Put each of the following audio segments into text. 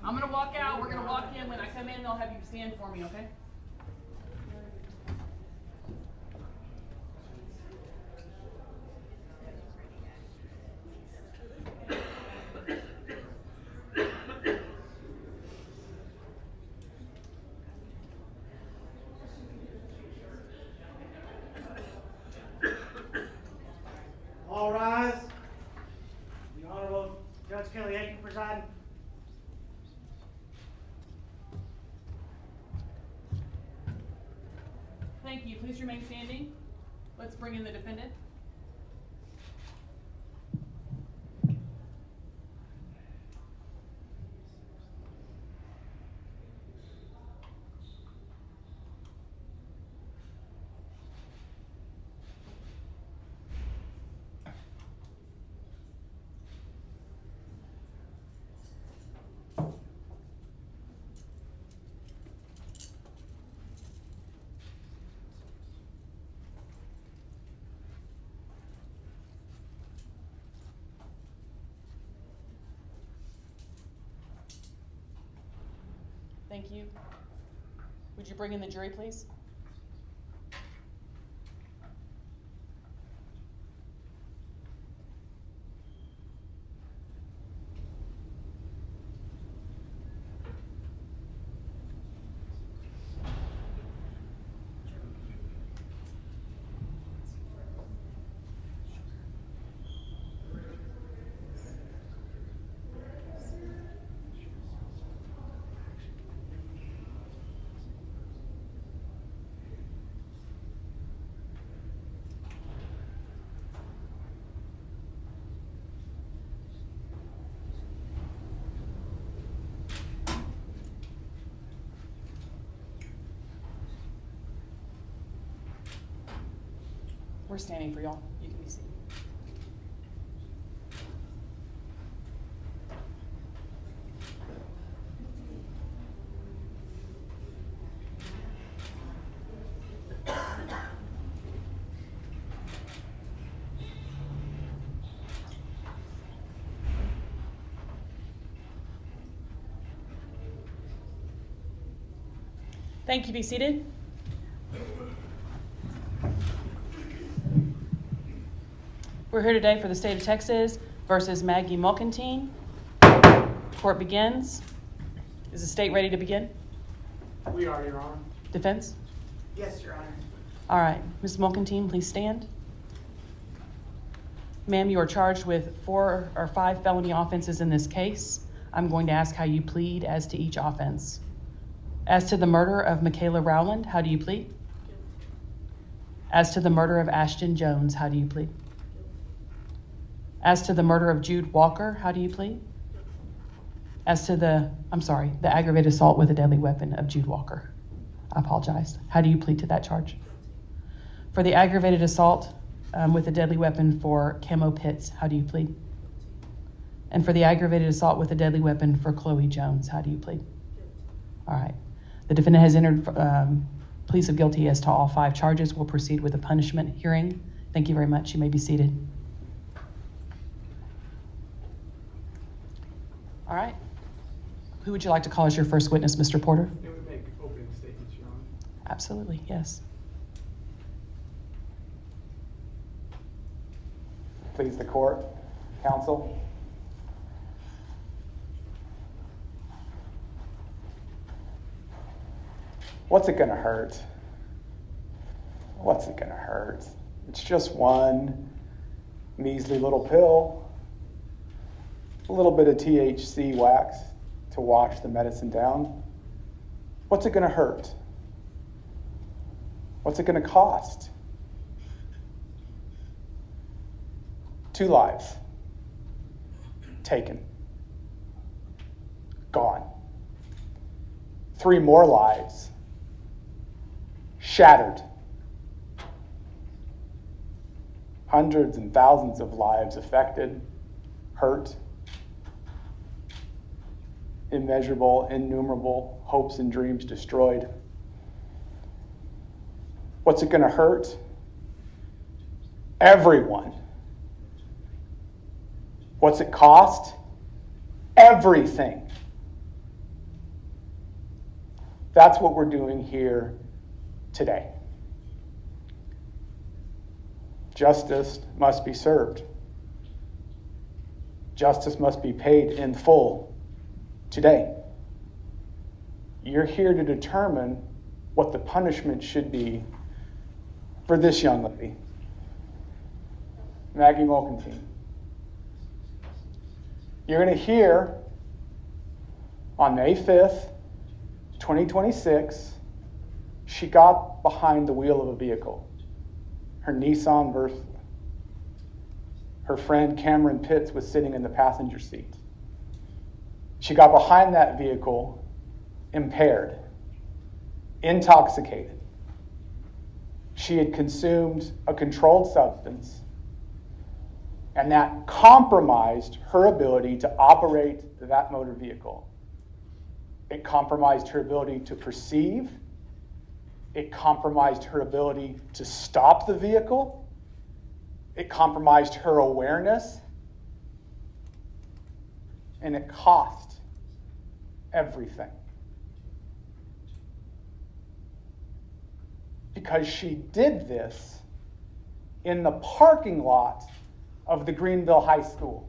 I'm going to walk out. We're going to walk in. When I come in, they'll have you stand for me, okay? All rise. The Honorable Judge Keli Aiken presiding. Thank you. Please remain standing. Let's bring in the defendant. Thank you. Would you bring in the jury, please? We're standing for y'all. You can be seated. Thank you. Be seated. We're here today for the state of Texas versus Maggie Mulcantine. Court begins. Is the state ready to begin? We are, Your Honor. Defense? Yes, Your Honor. All right. Ms. Mulcantine, please stand. Ma'am, you are charged with 4 or 5 felony offenses in this case. I'm going to ask how you plead as to each offense. As to the murder of Michaela Rowland, how do you plead? As to the murder of Ashton Jones, how do you plead? As to the murder of Jude Walker, how do you plead? As to the aggravated assault with a deadly weapon of Jude Walker. I apologize. How do you plead to that charge? For the aggravated assault with a deadly weapon for Camo Pitts, how do you plead? And for the aggravated assault with a deadly weapon for Chloe Jones, how do you plead? All right. The defendant has entered pleas of guilty as to all 5 charges. We'll proceed with a punishment hearing. Thank you very much. You may be seated. All right. Who would you like to call as your first witness, Mr. Porter? They would make opening statements, Your Honor. Absolutely, yes. Please, the court, counsel. What's it gonna hurt? What's it gonna hurt? It's just one measly little pill. A little bit of THC wax to wash the medicine down. What's it gonna hurt? What's it gonna cost? 2 lives taken, gone. 3 more lives shattered. Hundreds and thousands of lives affected, hurt. Immeasurable, innumerable hopes and dreams destroyed. What's it going to hurt? Everyone. What's it cost? Everything. That's what we're doing here today. Justice must be served. Justice must be paid in full today. You're here to determine what the punishment should be for this young lady, Maggie Mulcantine. You're going to hear on May 5th, 2026, she got behind the wheel of a vehicle. Her Nissan Versa. Her friend Cameron Pitts was sitting in the passenger seat. She got behind that vehicle impaired, intoxicated. She had consumed a controlled substance, and that compromised her ability to operate that motor vehicle. It compromised her ability to perceive. It compromised her ability to stop the vehicle. It compromised her awareness. And it cost everything. Because she did this in the parking lot of the Greenville High School.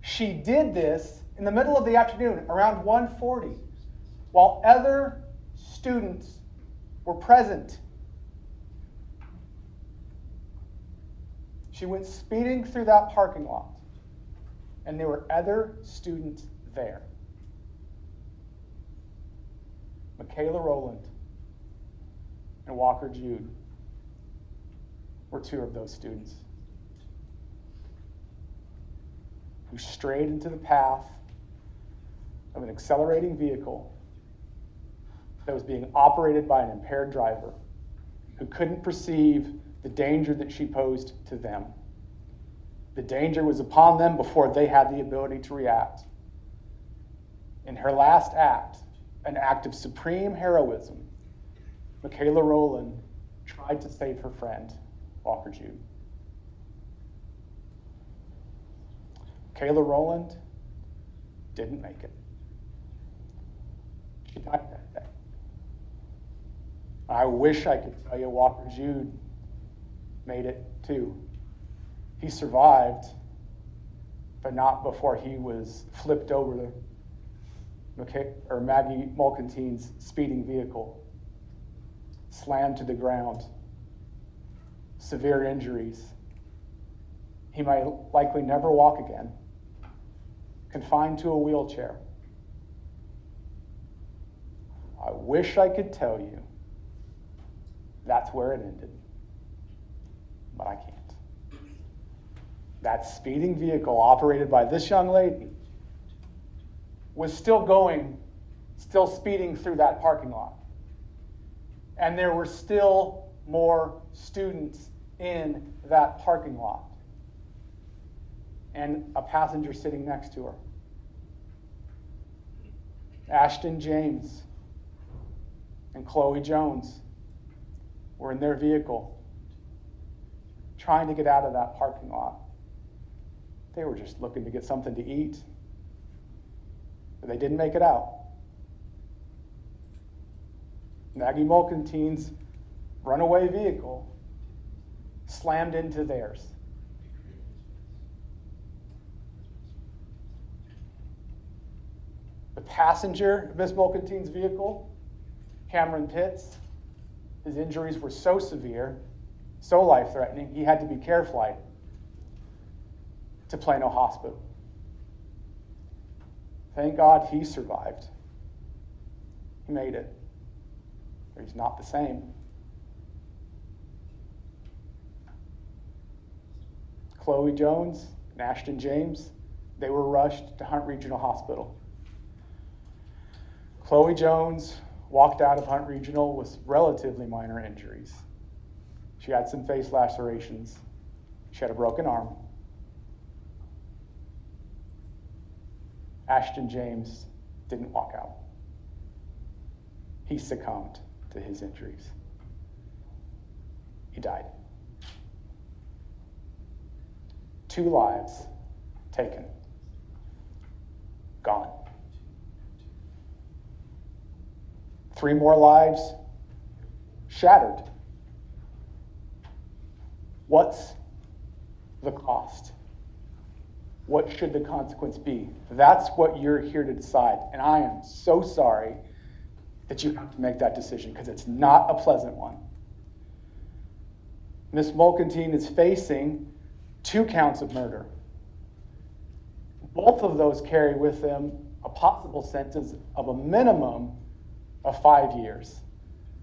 She did this in the middle of the afternoon, around 1:40, while other students were present. She went speeding through that parking lot, and there were other students there. Michaela Rowland and Walker Jude were two of those students who strayed into the path of an accelerating vehicle that was being operated by an impaired driver who couldn't perceive the danger that she posed to them. The danger was upon them before they had the ability to react. In her last act, an act of supreme heroism, Michaela Rowland tried to save her friend, Walker Jude. Michaela Rowland didn't make it. She died that day. I wish I could tell you Walker Jude made it too. He survived, but not before he was flipped over Maggie Mulcantine's speeding vehicle, slammed to the ground, severe injuries. He might likely never walk again, confined to a wheelchair. I wish I could tell you that's where it ended, but I can't. That speeding vehicle operated by this young lady was still speeding through that parking lot. And there were still more students in that parking lot. And a passenger sitting next to her. Ashton James and Chloe Jones were in their vehicle trying to get out of that parking lot. They were just looking to get something to eat, but they didn't make it out. Maggie Mulcantine's runaway vehicle slammed into theirs. The passenger of Miss Mulcantine's vehicle, Cameron Pitts, his injuries were so severe, so life-threatening, he had to be care flighted to Plano Hospital. Thank God he survived. He made it. But he's not the same. Chloe Jones and Ashton James, they were rushed to Hunt Regional Hospital. Chloe Jones walked out of Hunt Regional with relatively minor injuries. She had some face lacerations. She had a broken arm. Ashton James didn't walk out. He succumbed to his injuries. He died. 2 lives taken. Gone. 3 more lives shattered. What's the cost? What should the consequence be? That's what you're here to decide. And I am so sorry that you have to make that decision because it's not a pleasant one. Ms. Mulcantine is facing 2 counts of murder. Both of those carry with them a possible sentence of a minimum of 5 years,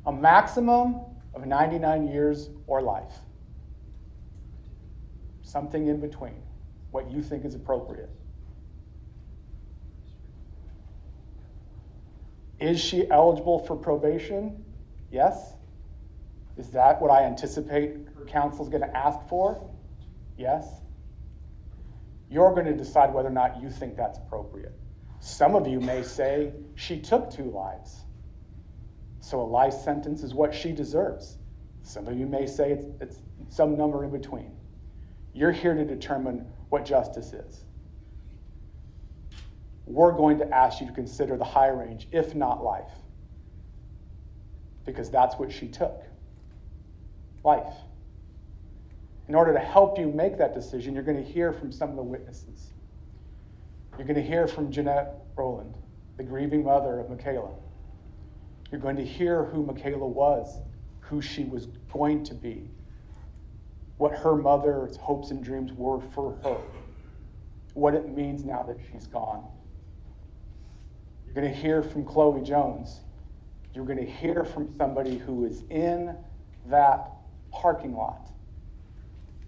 a maximum of 99 years or life. Something in between, what you think is appropriate. Is she eligible for probation? Yes. Is that what I anticipate her counsel is going to ask for? Yes. You're going to decide whether or not you think that's appropriate. Some of you may say she took 2 lives, so a life sentence is what she deserves. Some of you may say it's some number in between. You're here to determine what justice is. We're going to ask you to consider the high range, if not life, because that's what she took, life. In order to help you make that decision, you're going to hear from some of the witnesses. You're going to hear from Jeanette Rowland, the grieving mother of Michaela. You're going to hear who Michaela was, who she was going to be, what her mother's hopes and dreams were for her, what it means now that she's gone. You're going to hear from Chloe Jones. You're going to hear from somebody who is in that parking lot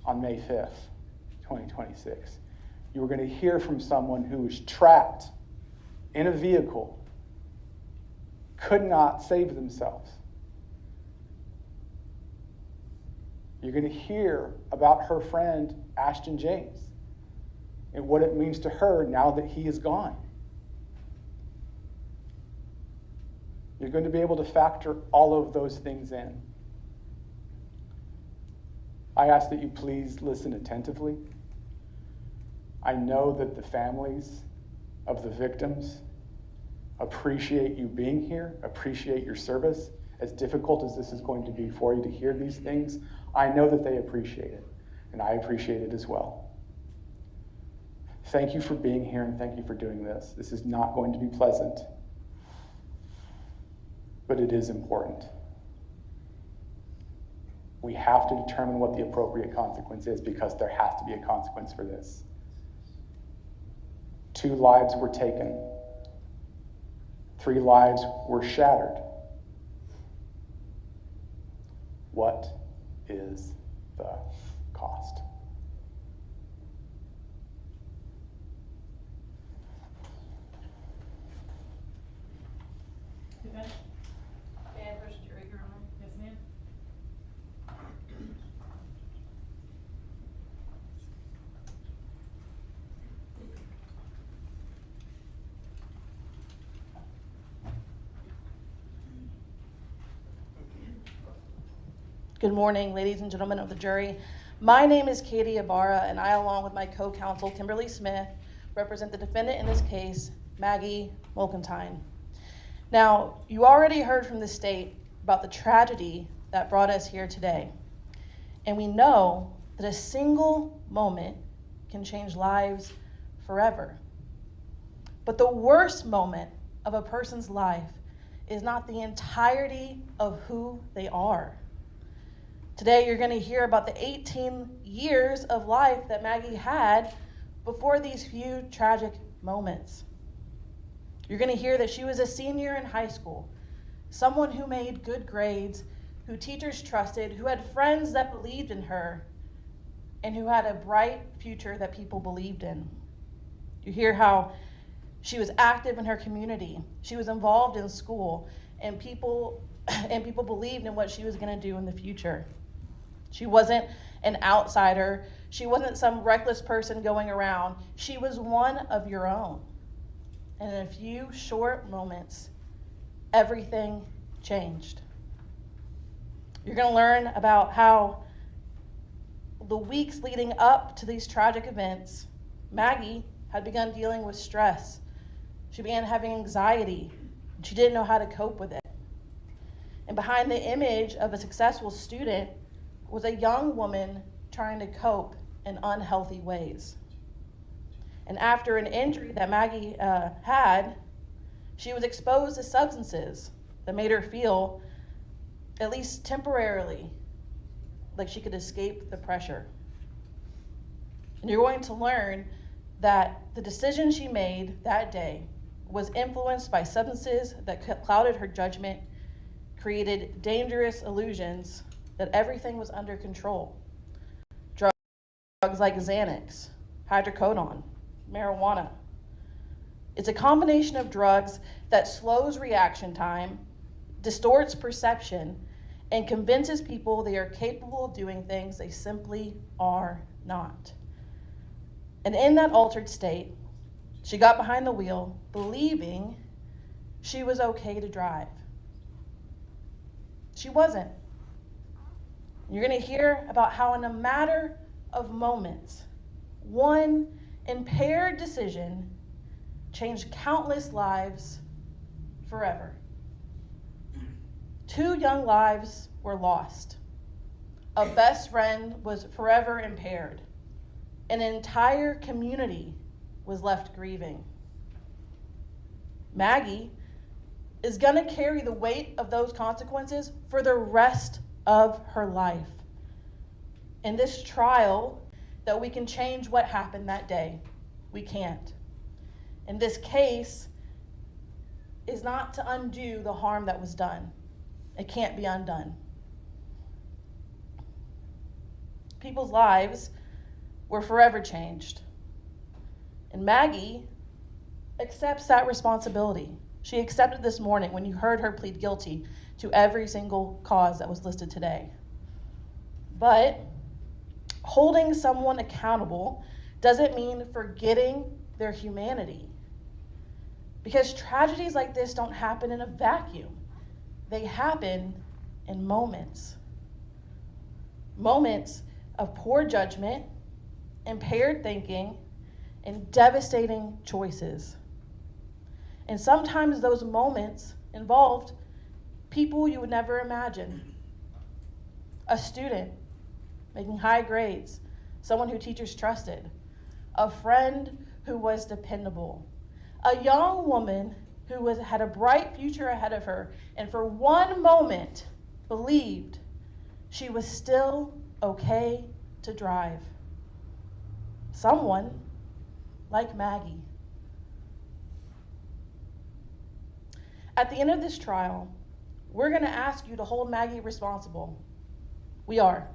on May 5th, 2026. You're going to hear from someone who was trapped in a vehicle, could not save themselves. You're going to hear about her friend, Ashton James, and what it means to her now that he is gone. You're going to be able to factor all of those things in. I ask that you please listen attentively. I know that the families of the victims appreciate you being here, appreciate your service. As difficult as this is going to be for you to hear these things, I know that they appreciate it, and I appreciate it as well. Thank you for being here, and thank you for doing this. This is not going to be pleasant, but it is important. We have to determine what the appropriate consequence is because there has to be a consequence for this. 2 lives were taken. 3 lives were shattered. What is the cost? Defense? And first jury, Your Honor. Yes, ma'am. Good morning, ladies and gentlemen of the jury. My name is Katie Ibarra, and I, along with my co-counsel, Kimberly Smith, represent the defendant in this case, Maggie Mulcantine. Now, you already heard from the state about the tragedy that brought us here today. And we know that a single moment can change lives forever. But the worst moment of a person's life is not the entirety of who they are. Today, you're going to hear about the 18 years of life that Maggie had before these few tragic moments. You're going to hear that she was a senior in high school, someone who made good grades, who teachers trusted, who had friends that believed in her, and who had a bright future that people believed in. You hear how she was active in her community. She was involved in school, and people believed in what she was going to do in the future. She wasn't an outsider. She wasn't some reckless person going around. She was one of your own. And in a few short moments, everything changed. You're going to learn about how the weeks leading up to these tragic events, Maggie had begun dealing with stress. She began having anxiety. She didn't know how to cope with it. And behind the image of a successful student was a young woman trying to cope in unhealthy ways. And after an injury that Maggie had, she was exposed to substances that made her feel, at least temporarily, like she could escape the pressure. And you're going to learn that the decision she made that day was influenced by substances that clouded her judgment, created dangerous illusions that everything was under control. Drugs like Xanax, hydrocodone, marijuana. It's a combination of drugs that slows reaction time, distorts perception, and convinces people they are capable of doing things they simply are not. And in that altered state, she got behind the wheel, believing she was okay to drive. She wasn't. You're going to hear about how in a matter of moments, one impaired decision changed countless lives forever. 2 young lives were lost. A best friend was forever impaired. An entire community was left grieving. Maggie is going to carry the weight of those consequences for the rest of her life. In this trial, that we can change what happened that day. We can't. And this case is not to undo the harm that was done. It can't be undone. People's lives were forever changed. And Maggie accepts that responsibility. She accepted this morning when you heard her plead guilty to every single cause that was listed today. But holding someone accountable doesn't mean forgetting their humanity. Because tragedies like this don't happen in a vacuum. They happen in moments. Moments of poor judgment, impaired thinking, and devastating choices. And sometimes those moments involved people you would never imagine. A student making high grades, someone who teachers trusted, a friend who was dependable, a young woman who had a bright future ahead of her and for one moment believed she was still okay to drive. Someone like Maggie. At the end of this trial, we're going to ask you to hold Maggie responsible. We are.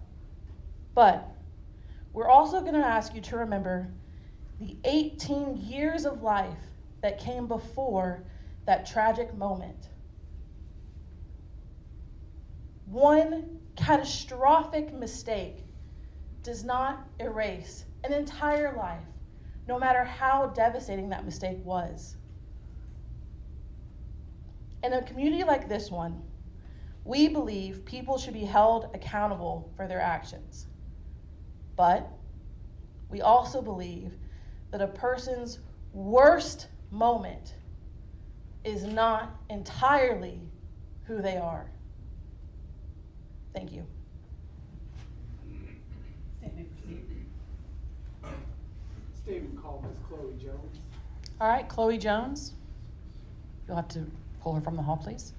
But we're also going to ask you to remember the 18 years of life that came before that tragic moment. One catastrophic mistake does not erase an entire life, no matter how devastating that mistake was. In a community like this one, we believe people should be held accountable for their actions. But we also believe that a person's worst moment is not entirely who they are. Thank you. Statement called Ms. Chloe Jones. All right, Chloe Jones. You'll have to pull her from the hall, please.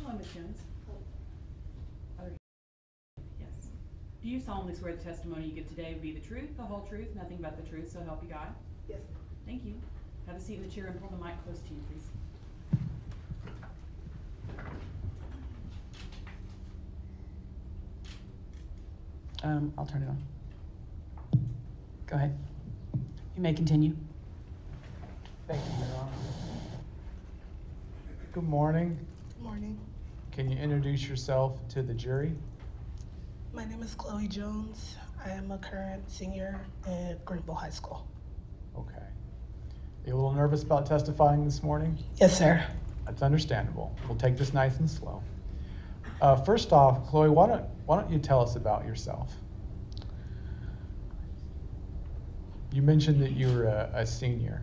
Hello, Ms. Jones. Yes. Do you solemnly swear the testimony you give today will be the truth, the whole truth, nothing but the truth, so help you God? Yes. Thank you. Have a seat in the chair and pull the mic close to you, please. I'll turn it on. Go ahead. You may continue. Thank you, Your Honor. Good morning. Good morning. Can you introduce yourself to the jury? My name is Chloe Jones. I am a current senior at Greenville High School. Okay. You a little nervous about testifying this morning? Yes, sir. That's understandable. We'll take this nice and slow. First off, Chloe, why don't you tell us about yourself? You mentioned that you were a senior.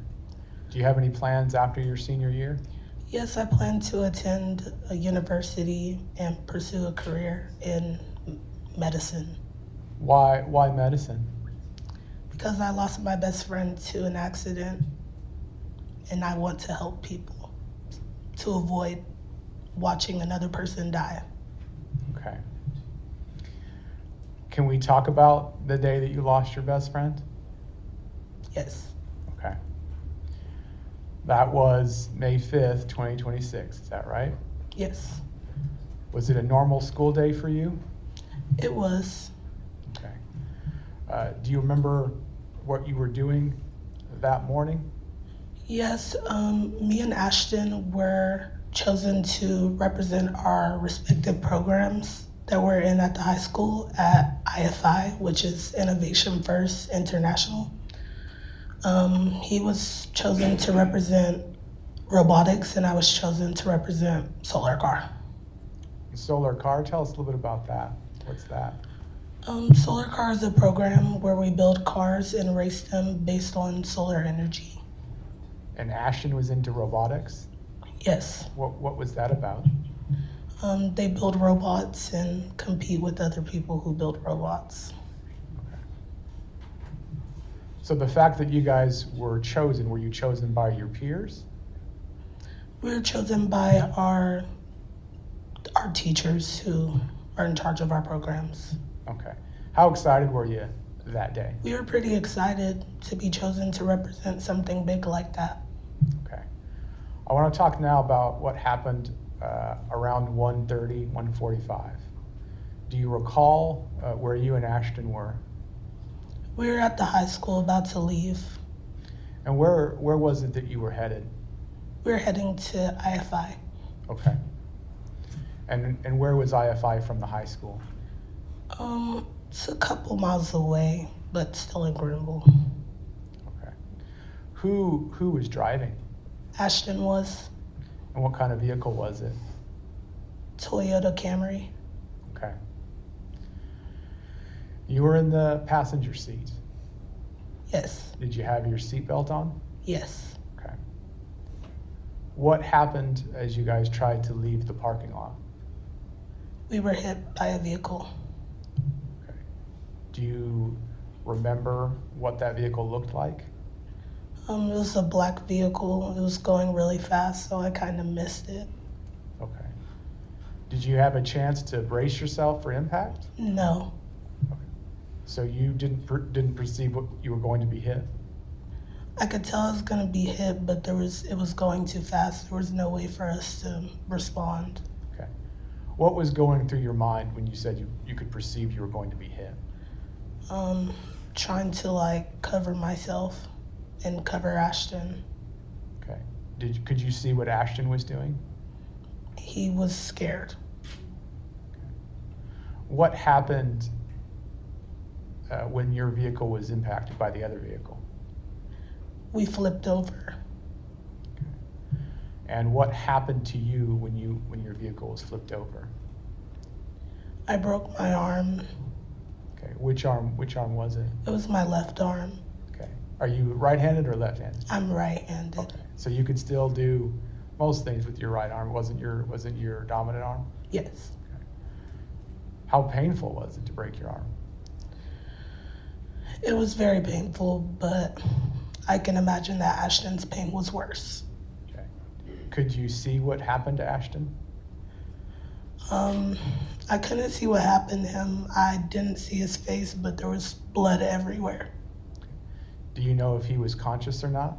Do you have any plans after your senior year? Yes, I plan to attend a university and pursue a career in medicine Why medicine? because I lost my best friend to an accident and I want to help people to avoid watching another person die. Okay. Can we talk about the day that you lost your best friend? Yes, Okay. That was May 5th, 2026, is that right? yes, Was it a normal school day for you? it was. Okay. Do you remember what you were doing that morning? Yes, me and Ashton were chosen to represent our respective programs that we're in at the high school at IFI, which is Innovation First International. He was chosen to represent robotics, and I was chosen to represent solar car. Solar car, tell us a little bit about that. What's that? Solar car is a program where we build cars and race them based on solar energy. And Ashton was into robotics? Yes, What was that about? they build robots and compete with other people who build robots. So the fact that you guys were you chosen by your peers? We were chosen by our teachers who are in charge of our programs. Okay. How excited were you that day? We were pretty excited to be chosen to represent something big like that. Okay. I want to talk now about what happened around 1:30, 1:45. Do you recall where you and Ashton were? We were at the high school about to leave. And where was it that you were headed? We were heading to IFI. Okay. And where was IFI from the high school? It's a couple miles away, but still in Greenville. Okay. Who was driving? Ashton was. And what kind of vehicle was it? Toyota Camry. Okay. You were in the passenger seat. Yes, Did you have your seatbelt on? yes. Okay. What happened as you guys tried to leave the parking lot? We were hit by a vehicle. Okay. Do you remember what that vehicle looked like? It was a black vehicle. It was going really fast, so I kind of missed it. Okay. Did you have a chance to brace yourself for impact? No, Okay. So you didn't perceive what you were going to be hit? I could tell I was gonna be hit, but it was going too fast. There was no way for us to respond. Okay. What was going through your mind when you said you could perceive you were going to be hit? Trying to cover myself and cover Ashton. Okay. Could you see what Ashton was doing? He was scared. What happened when your vehicle was impacted by the other vehicle? We flipped over. And what happened to you when your vehicle was flipped over? I broke my arm. Okay. Which arm was it? It was my left arm. Okay. Are you right-handed or left-handed? I'm right-handed. Okay. So you could still do most things with your right arm. Wasn't your dominant arm? Yes. Okay. How painful was it to break your arm? It was very painful, but I can imagine that Ashton's pain was worse. Okay. Could you see what happened to Ashton? I couldn't see what happened to him. I didn't see his face, but there was blood everywhere. Do you know if he was conscious or not?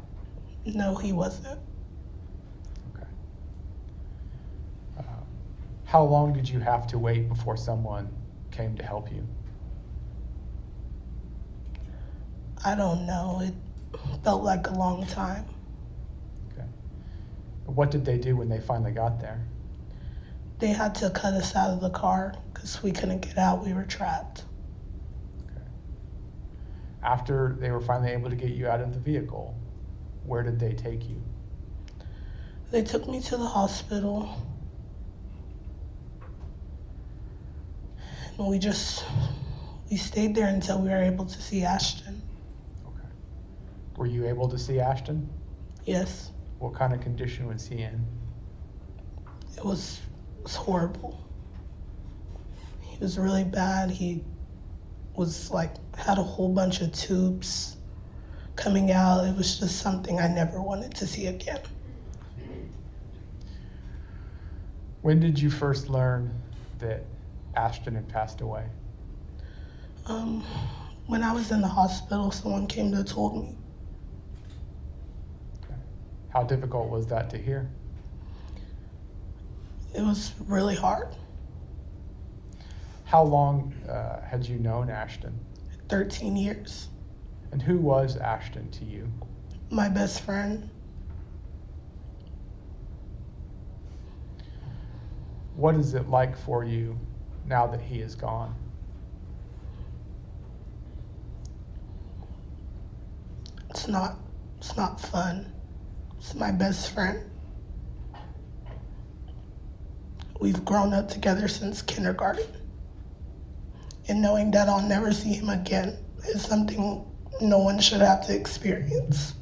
No, he wasn't. Okay. How long did you have to wait before someone came to help you? I don't know. It felt like a long time. Okay. What did they do when they finally got there? They had to cut us out of the car because we couldn't get out. We were trapped. Okay. After they were finally able to get you out of the vehicle, where did they take you? They took me to the hospital. And we stayed there until we were able to see Ashton. Okay. Were you able to see Ashton? Yes, What kind of condition was he in? it was horrible. He was really bad. He was had a whole bunch of tubes coming out. It was just something I never wanted to see again. When did you first learn that Ashton had passed away? When I was in the hospital, someone came to told me. Okay. How difficult was that to hear? It was really hard. How long had you known Ashton? 13 years. And who was Ashton to you? My best friend. What is it like for you now that he is gone? It's not fun. It's my best friend. We've grown up together since kindergarten. And knowing that I'll never see him again is something no one should have to experience.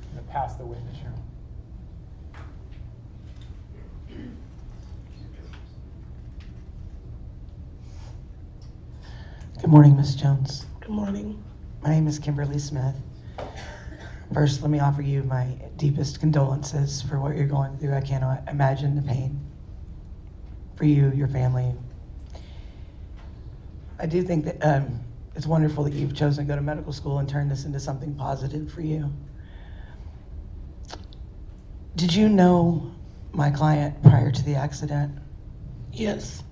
I'm going to pass the witness here. Good morning, Ms. Jones. Good morning. My name is Kimberly Smith. First, let me offer you my deepest condolences for what you're going through. I cannot imagine the pain for you, your family. I do think that it's wonderful that you've chosen to go to medical school and turn this into something positive for you. Did you know my client prior to the accident? Yes.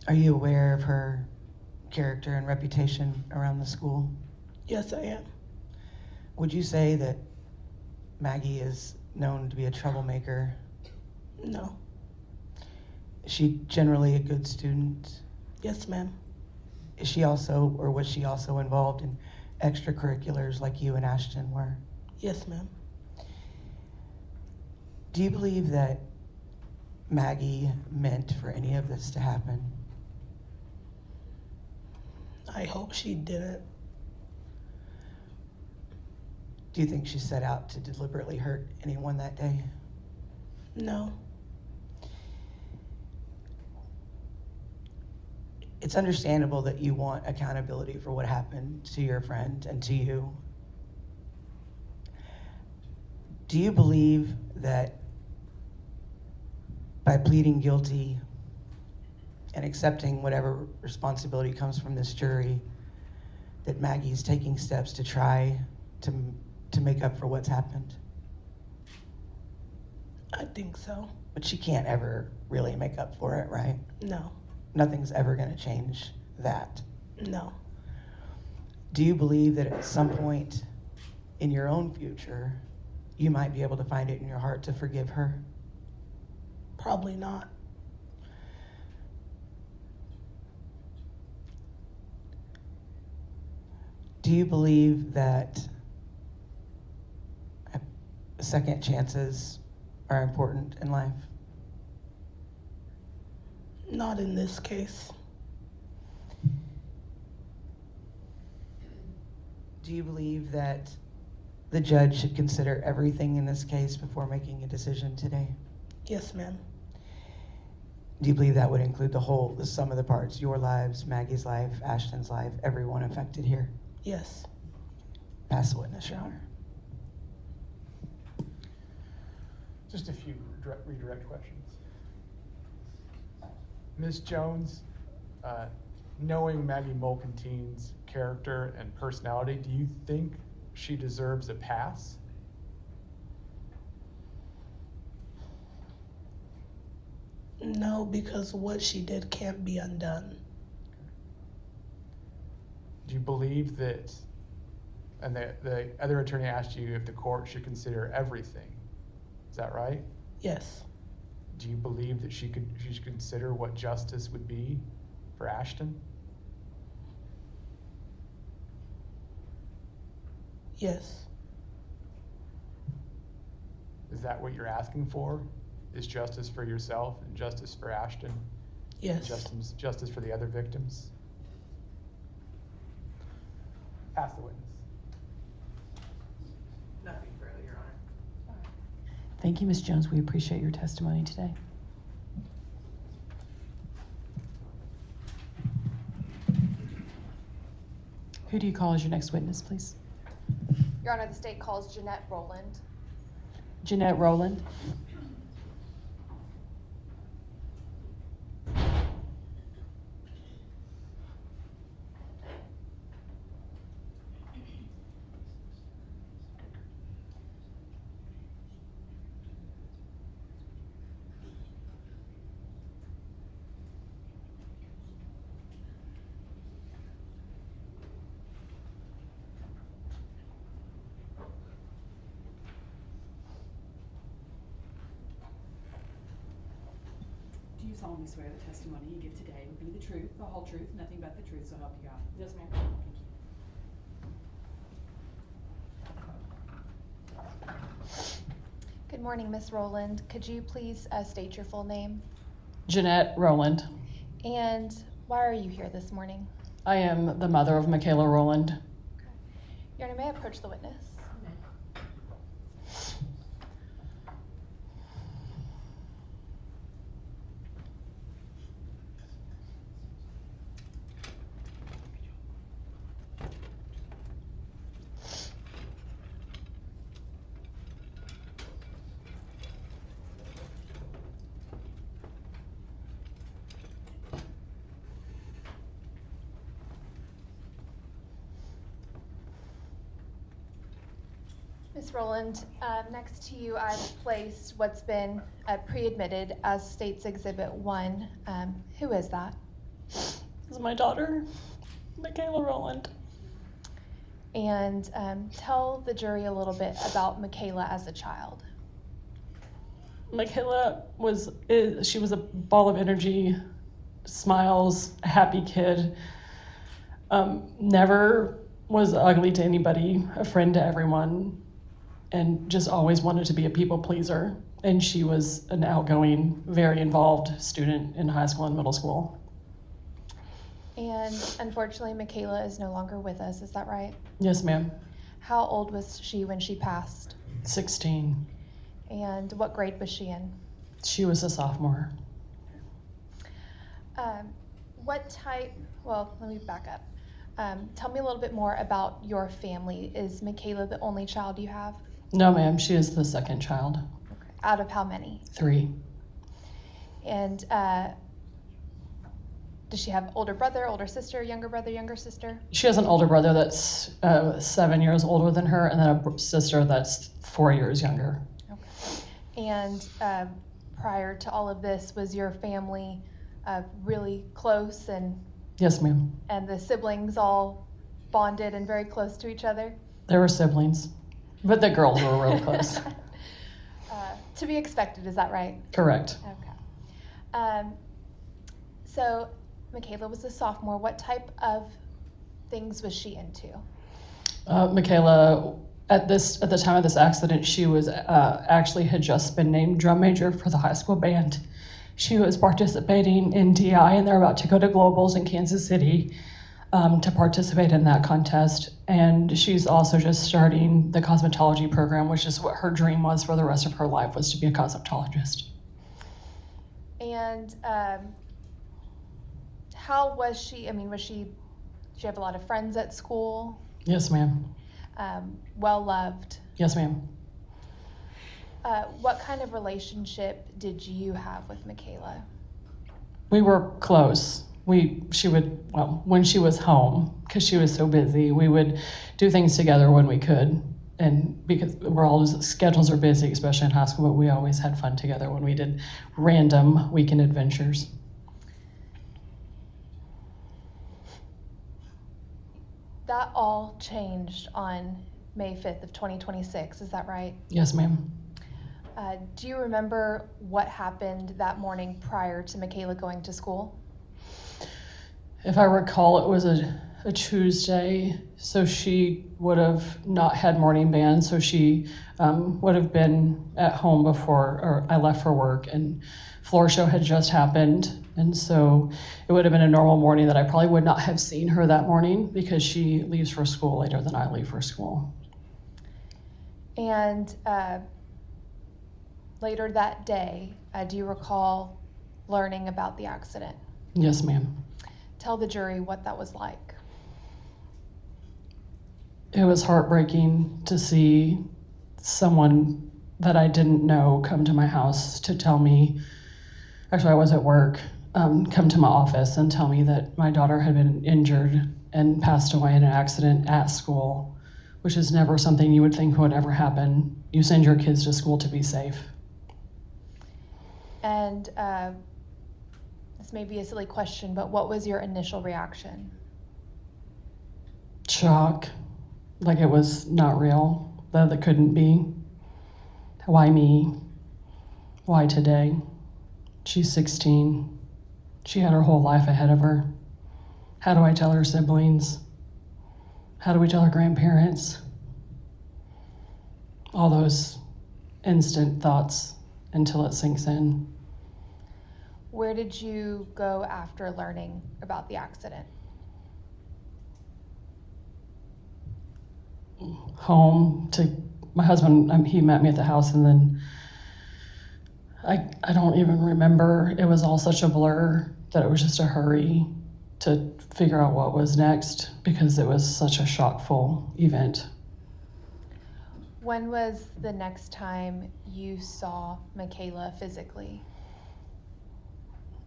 Are you aware of her character and reputation around the school? Yes, I am. Would you say that Maggie is known to be a troublemaker? No. Is she generally a good student? Yes, ma'am. Is she also, or was she also involved in extracurriculars like you and Ashton were? Yes, ma'am. Do you believe that Maggie meant for any of this to happen? I hope she didn't. Do you think she set out to deliberately hurt anyone that day? No. It's understandable that you want accountability for what happened to your friend and to you. Do you believe that by pleading guilty and accepting whatever responsibility comes from this jury, that Maggie's taking steps to try to make up for what's happened? I think so. But she can't ever really make up for it, right? No. Nothing's ever going to change that. No. Do you believe that at some point in your own future, you might be able to find it in your heart to forgive her? Probably not. Do you believe that second chances are important in life? Not in this case. Do you believe that the judge should consider everything in this case before making a decision today? Yes, ma'am. Do you believe that would include the sum of the parts, your lives, Maggie's life, Ashton's life, everyone affected here? Yes. Pass the witness, Your Honor. Just a few redirect questions. Ms. Jones, knowing Maggie Mulcantine's character and personality, do you think she deserves a pass? No, because what she did can't be undone. Do you believe that, and the other attorney asked you if the court should consider everything, is that right? Yes. Do you believe that she should consider what justice would be for Ashton? Yes. Is that what you're asking for? Is justice for yourself and justice for Ashton? Yes. Justice for the other victims? Ask the witness. Nothing further, Your Honor. Thank you, Ms. Jones. We appreciate your testimony today. Who do you call as your next witness, please? Your Honor, the state calls Jeanette Rowland. Jeanette Rowland. Do you solemnly swear the testimony you give today will be the truth, the whole truth, nothing but the truth, so help you God? Yes, ma'am. Thank you. Good morning, Miss Rowland. Could you please state your full name? Jeanette Rowland. And why are you here this morning? I am the mother of Michaela Rowland. Your Honor, may I approach the witness? Ms. Rowland, next to you I've placed what's been pre-admitted as State's Exhibit 1. Who is that? This is my daughter, Michaela Rowland. And tell the jury a little bit about Michaela as a child. Michaela she was a ball of energy, smiles, a happy kid. Never was ugly to anybody, a friend to everyone, and just always wanted to be a people pleaser. And she was an outgoing, very involved student in high school and middle school. And unfortunately, Michaela is no longer with us, is that right? Yes, ma'am. How old was she when she passed? 16. And what grade was she in? She was a sophomore. Let me back up. Tell me a little bit more about your family. Is Michaela the only child you have? No, ma'am, she is the second child. Okay. Out of how many? 3. And does she have older brother, older sister, younger sister? She has an older brother that's 7 years older than her, and then a sister that's 4 years younger. Okay. And prior to all of this, was your family really close and Yes, ma'am. and the siblings all bonded and very close to each other? They were siblings, but the girls were really close. To be expected, is that right? Correct. Okay. So Michaela was a sophomore. What type of things was she into? Michaela, at the time of this accident, she was had just been named drum major for the high school band. She was participating in DI, and they're about to go to Globals in Kansas City to participate in that contest. And she's also just starting the cosmetology program, which is what her dream was for the rest of her life, was to be a cosmetologist. And how was she? I mean, did she have a lot of friends at school? Yes, ma'am. Well loved. Yes, ma'am. What kind of relationship did you have with Michaela? We were close. When she was home, because she was so busy, we would do things together when we could. And because schedules are busy, especially in high school, but we always had fun together when we did random weekend adventures. That all changed on May 5th of 2026, is that right? Yes, ma'am. Do you remember what happened that morning prior to Michaela going to school? If I recall, it was a Tuesday, so she would have not had morning band, so she would have been at home before or I left for work, and floor show had just happened, and so it would have been a normal morning that I probably would not have seen her that morning because she leaves for school later than I leave for school. And later that day, do you recall learning about the accident? Yes, ma'am. Tell the jury what that was like. It was heartbreaking to see someone that I didn't know come to my house to tell me, actually I was at work, come to my office and tell me that my daughter had been injured and passed away in an accident at school, which is never something you would think would ever happen. You send your kids to school to be safe. And this may be a silly question, but what was your initial reaction? Shock, like it was not real, that it couldn't be. Why me? Why today? She's 16. She had her whole life ahead of her. How do I tell her siblings? How do we tell her grandparents? All those instant thoughts until it sinks in. Where did you go after learning about the accident? Home to my husband. He met me at the house, and then I don't even remember. It was all such a blur that it was just a hurry to figure out what was next because it was such a shockful event. When was the next time you saw Michaela physically?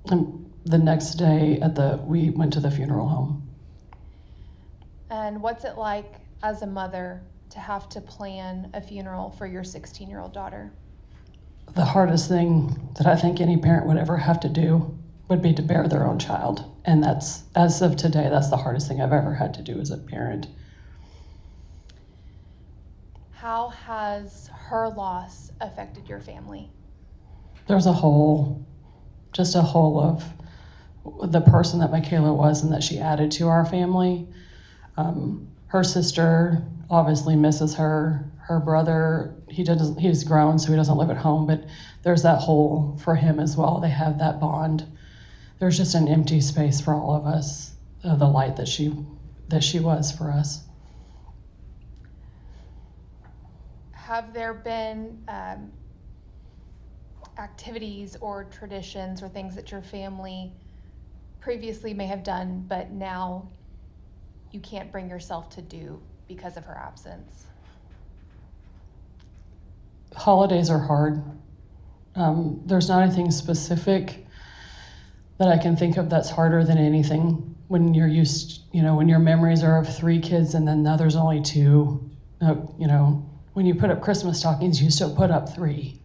The next day we went to the funeral home. And what's it like as a mother to have to plan a funeral for your 16-year-old daughter? The hardest thing that I think any parent would ever have to do would be to bear their own child. And that's, as of today, that's the hardest thing I've ever had to do as a parent. How has her loss affected your family? There's a hole of the person that Michaela was and that she added to our family. Her sister obviously misses her. Her brother, he's grown, so he doesn't live at home, but there's that hole for him as well. They have that bond. There's just an empty space for all of us, the light that she was for us. Have there been activities or traditions or things that your family previously may have done, but now you can't bring yourself to do because of her absence? Holidays are hard. There's not anything specific that I can think of that's harder than anything. When you're when your memories are of 3 kids and then the other's only 2, when you put up Christmas stockings, you still put up 3.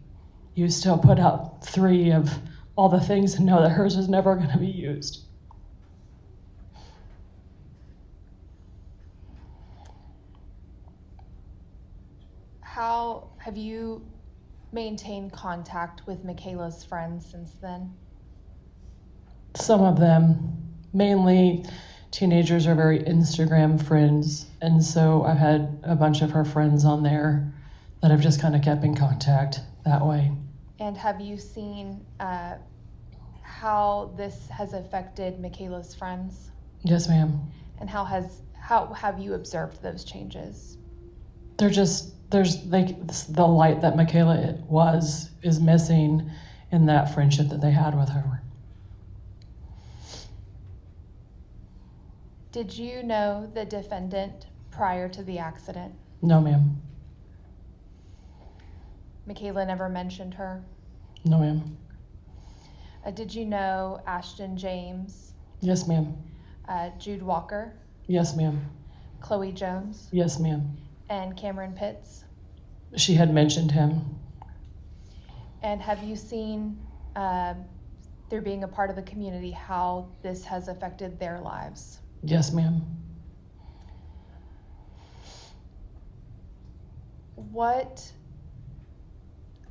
You still put up 3 of all the things and know that hers is never going to be used. How have you maintained contact with Michaela's friends since then? Some of them, mainly teenagers, are very Instagram friends, and so I've had a bunch of her friends on there that have just kind of kept in contact that way. And have you seen how this has affected Michaela's friends? Yes, ma'am. And how have you observed those changes? There's the light that Michaela is missing in that friendship that they had with her. Did you know the defendant prior to the accident? No, ma'am. Michaela never mentioned her? No, ma'am. Did you know Ashton James? Yes, ma'am. Jude Walker? Yes, ma'am. Chloe Jones? Yes, ma'am. and Cameron Pitts? She had mentioned him. And have you seen, through being a part of the community, how this has affected their lives? Yes, ma'am. What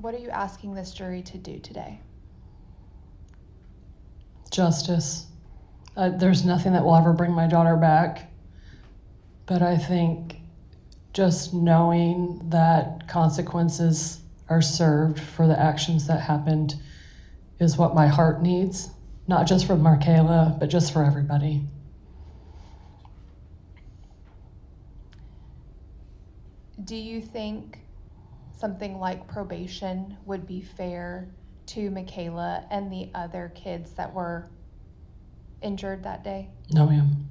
are you asking this jury to do today? Justice. There's nothing that will ever bring my daughter back. But I think just knowing that consequences are served for the actions that happened is what my heart needs. Not just for Michaela, but just for everybody. Do you think something like probation would be fair to Michaela and the other kids that were injured that day? No, ma'am.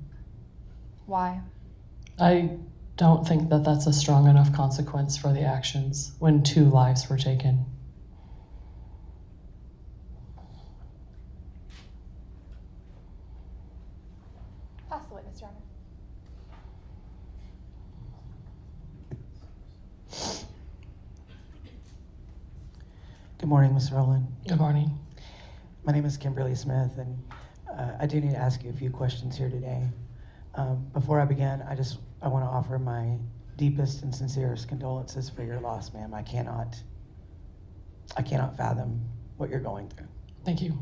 Why? I don't think that that's a strong enough consequence for the actions when 2 lives were taken. Pass the witness, Your Honor. Good morning, Ms. Rowland. Good morning. My name is Kimberly Smith, and I do need to ask you a few questions here today. Before I begin, I want to offer my deepest and sincerest condolences for your loss, ma'am. I cannot fathom what you're going through. Thank you.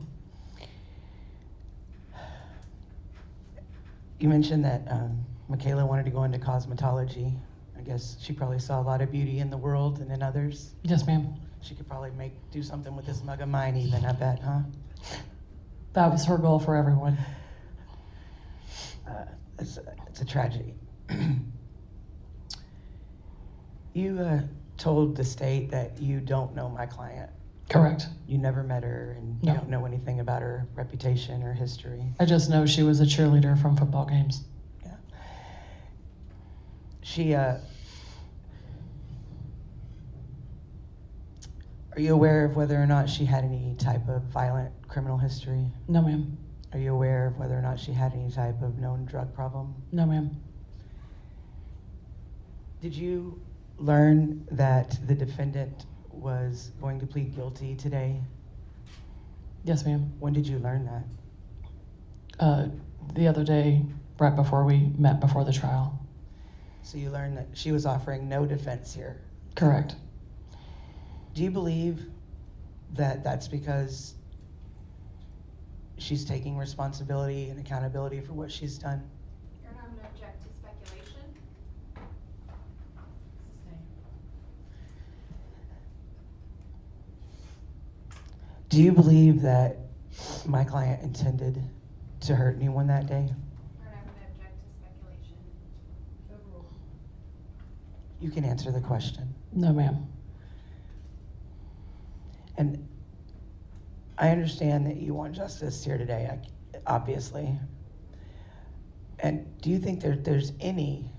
You mentioned that Michaela wanted to go into cosmetology. I guess she probably saw a lot of beauty in the world and in others. Yes, ma'am. She could probably do something with this mug of mine even, I bet, huh? That was her goal for everyone. It's a tragedy. You told the state that you don't know my client. Correct. You never met her, and you No. don't know anything about her reputation or history. I just know she was a cheerleader from football games. Yeah. She, are you aware of whether or not she had any type of violent criminal history? No, ma'am. Are you aware of whether or not she had any type of known drug problem? No, ma'am. Did you learn that the defendant was going to plead guilty today? Yes, ma'am. When did you learn that? The other day, right before we met before the trial. So you learned that she was offering no defense here. Correct. Do you believe that that's because she's taking responsibility and accountability for what she's done? Your Honor, I'm going to object to speculation. Do you believe that my client intended to hurt anyone that day? Your Honor, I'm going to object to speculation. Overruled. You can answer the question. No, ma'am. And I understand that you want justice here today, obviously. And do you think there's any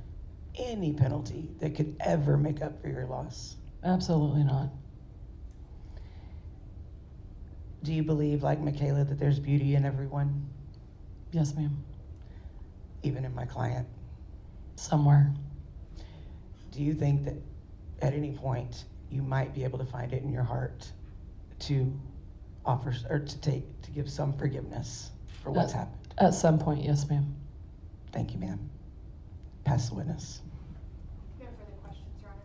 penalty that could ever make up for your loss? Absolutely not. Do you believe, like Michaela, that there's beauty in everyone, Yes, ma'am. even in my client? Somewhere. Do you think that at any point you might be able to find it in your heart to offer or to give some forgiveness for what's happened? At some point, yes, ma'am. Thank you, ma'am. Pass the witness. No further questions, Your Honor.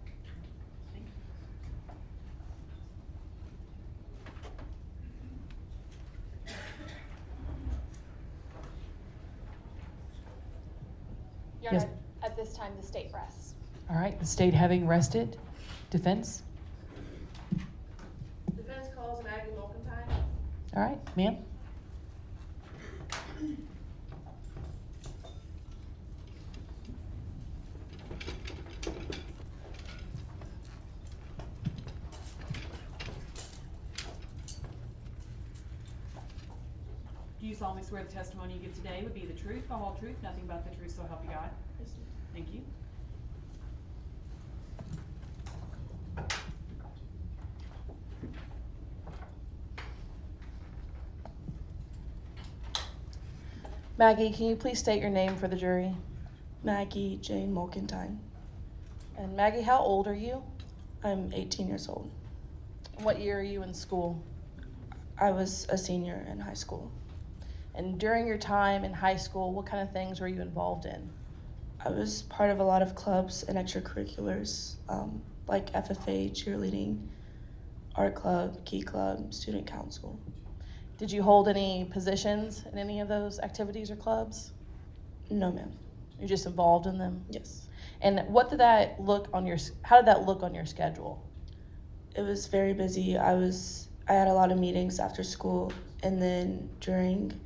Your Yes. Honor, at this time, the state rests. All right, the state having rested. Defense? Defense calls Maggie Mulkentine. All right, ma'am. Do you solemnly swear the testimony you give today would be the truth, the whole truth, nothing but the truth, so help you God? Thank you. Maggie, can you please state your name for the jury? Maggie Jane Mulkentine. And Maggie, how old are you? I'm 18 years old. What year are you in school? I was a senior in high school. And during your time in high school, what kind of things were you involved in? I was part of a lot of clubs and extracurriculars, like FFA, cheerleading, art club, key club, student council. Did you hold any positions in any of those activities or clubs? No, ma'am. You're just involved in them? Yes. And how did that look on your schedule? It was very busy. I had a lot of meetings after school, and then during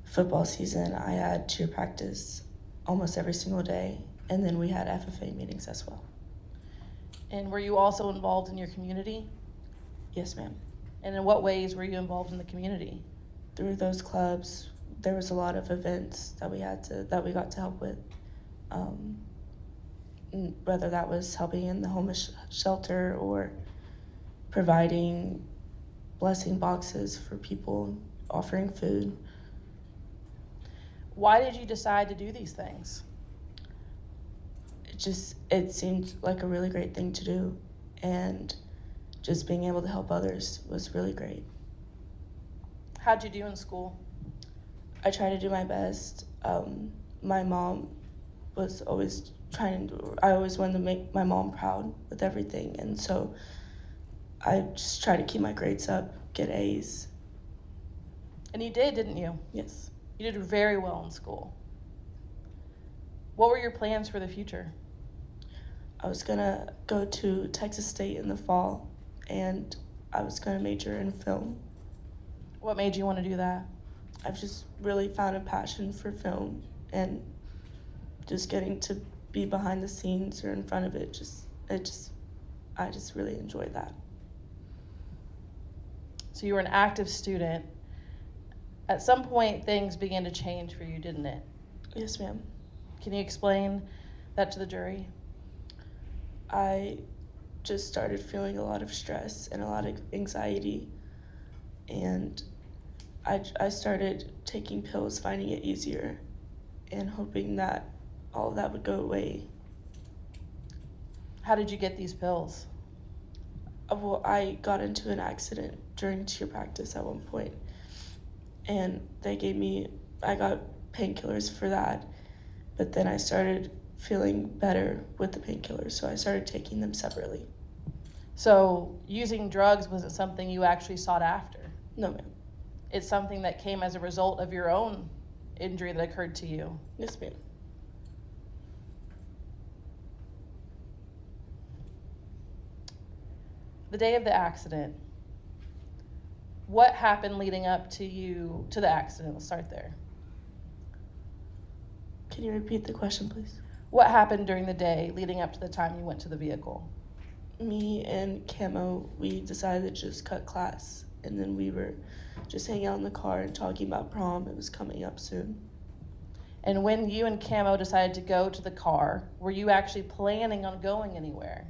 football season, I had cheer practice almost every single day, and then we had FFA meetings as well. And were you also involved in your community? Yes, ma'am. And in what ways were you involved in the community? Through those clubs, there was a lot of events that we got to help with. Whether that was helping in the homeless shelter or providing blessing boxes for people, offering food. Why did you decide to do these things? It seemed like a really great thing to do, and just being able to help others was really great. How'd you do in school? I tried to do my best. My mom was always I always wanted to make my mom proud with everything, and so I just tried to keep my grades up, get A's. And you did, didn't you? Yes. You did very well in school. What were your plans for the future? I was gonna go to Texas State in the fall, and I was gonna major in film. What made you want to do that? I've just really found a passion for film, and just getting to be behind the scenes or in front of it, I just really enjoy that. So you were an active student. At some point, things began to change for you, didn't it? Yes, ma'am. Can you explain that to the jury? I just started feeling a lot of stress and a lot of anxiety, and I started taking pills, finding it easier, and hoping that all of that would go away. How did you get these pills? Well, I got into an accident during cheer practice at one point, and I got painkillers for that, but then I started feeling better with the painkillers, so I started taking them separately. So using drugs wasn't something you actually sought after? No, ma'am. It's something that came as a result of your own injury that occurred to you? Yes, ma'am. The day of the accident, what happened leading up to the accident? Let's start there. Can you repeat the question, please? What happened during the day leading up to the time you went to the vehicle? Me and Camo, we decided to just cut class, and then we were just hanging out in the car and talking about prom. It was coming up soon. And when you and Camo decided to go to the car, were you actually planning on going anywhere?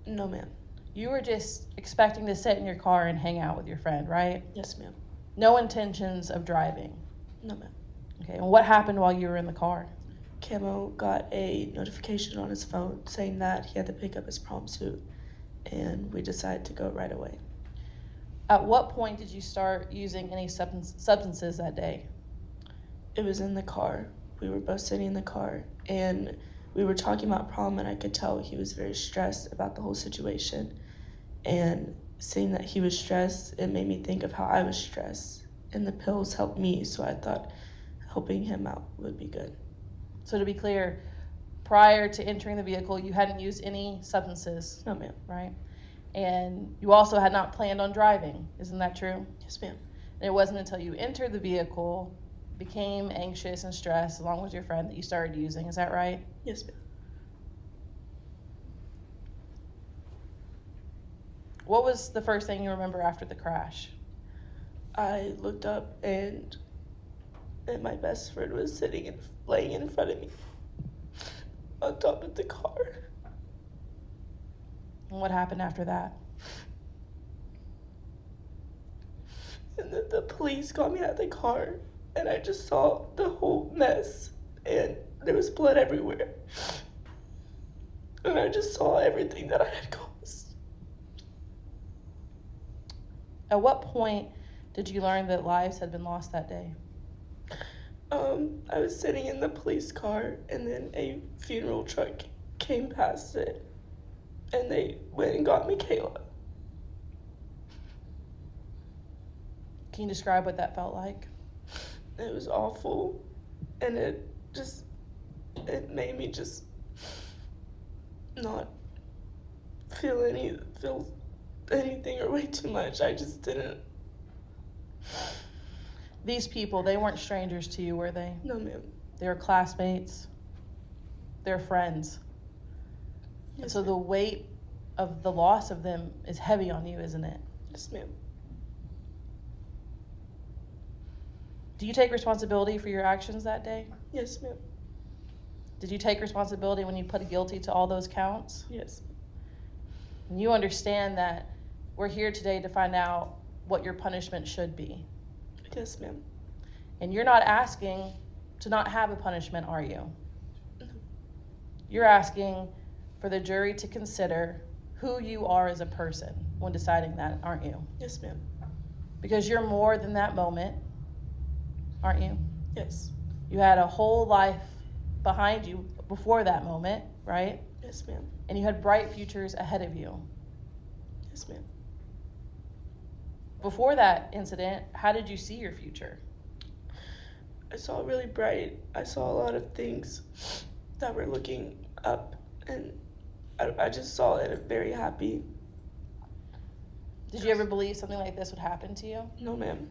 No, ma'am. You were just expecting to sit in your car and hang out with your friend, right? Yes, ma'am. No intentions of driving? No, ma'am. Okay, and what happened while you were in the car? Camo got a notification on his phone saying that he had to pick up his prom suit, and we decided to go right away. At what point did you start using any substances that day? It was in the car. We were both sitting in the car, and we were talking about prom, and I could tell he was very stressed about the whole situation. And seeing that he was stressed, it made me think of how I was stressed. And the pills helped me, so I thought helping him out would be good. So to be clear, prior to entering the vehicle, you hadn't used any substances? No, ma'am. Right? And you also had not planned on driving, isn't that true? Yes, ma'am. And it wasn't until you entered the vehicle, became anxious and stressed along with your friend, that you started using, is that right? Yes, ma'am. What was the first thing you remember after the crash? I looked up, and my best friend was laying in front of me on top of the car. And what happened after that? And then the police got me out of the car, and I just saw the whole mess, and there was blood everywhere. And I just saw everything that I had caused. At what point did you learn that lives had been lost that day? I was sitting in the police car, and then a funeral truck came past it, and they went and got me Kayla. Can you describe what that felt like? It was awful, and it made me just not feel anything or way too much. I just didn't. These people, they weren't strangers to you, were they? No, ma'am. They were classmates. They're friends. Yes, so ma'am. the weight of the loss of them is heavy on you, isn't it? Yes, ma'am. Do you take responsibility for your actions that day? Yes, ma'am. Did you take responsibility when you pled guilty to all those counts? Yes. And you understand that we're here today to find out what your punishment should be. Yes, ma'am. And you're not asking to not have a punishment, are you? No. You're asking for the jury to consider who you are as a person when deciding that, aren't you? Yes, ma'am. Because you're more than that moment, aren't you? Yes. You had a whole life behind you before that moment, right? Yes, ma'am. And you had bright futures ahead of you. Yes, ma'am. Before that incident, how did you see your future? I saw it really bright. I saw a lot of things that were looking up, and I just saw it very happy. Did you ever believe something like this would happen to you? No, ma'am.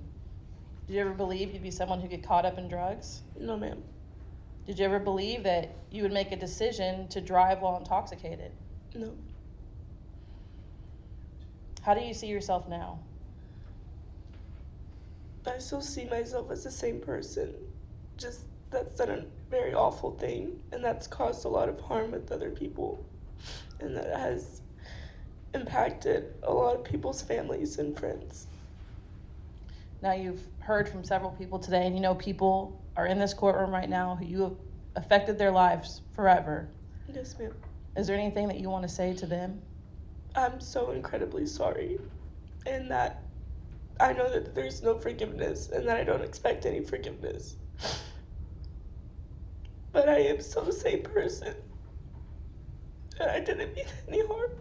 Did you ever believe you'd be someone who get caught up in drugs? No, ma'am. Did you ever believe that you would make a decision to drive while intoxicated? No. How do you see yourself now? I still see myself as the same person. Just that's done a very awful thing, and that's caused a lot of harm with other people. And that has impacted a lot of people's families and friends. Now you've heard from several people today, and you know people are in this courtroom right now who you have affected their lives forever. Yes, ma'am. Is there anything that you want to say to them? I'm so incredibly sorry, and that I know that there's no forgiveness, and that I don't expect any forgiveness. But I am still the same person, and I didn't mean any harm.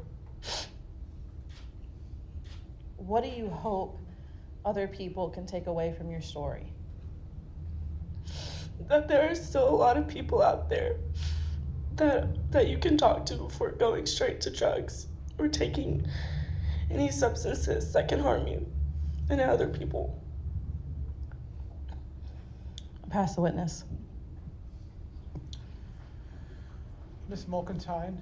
What do you hope other people can take away from your story? That there are still a lot of people out there that you can talk to before going straight to drugs or taking any substances that can harm you and other people. Pass the witness. Miss Mulkentine,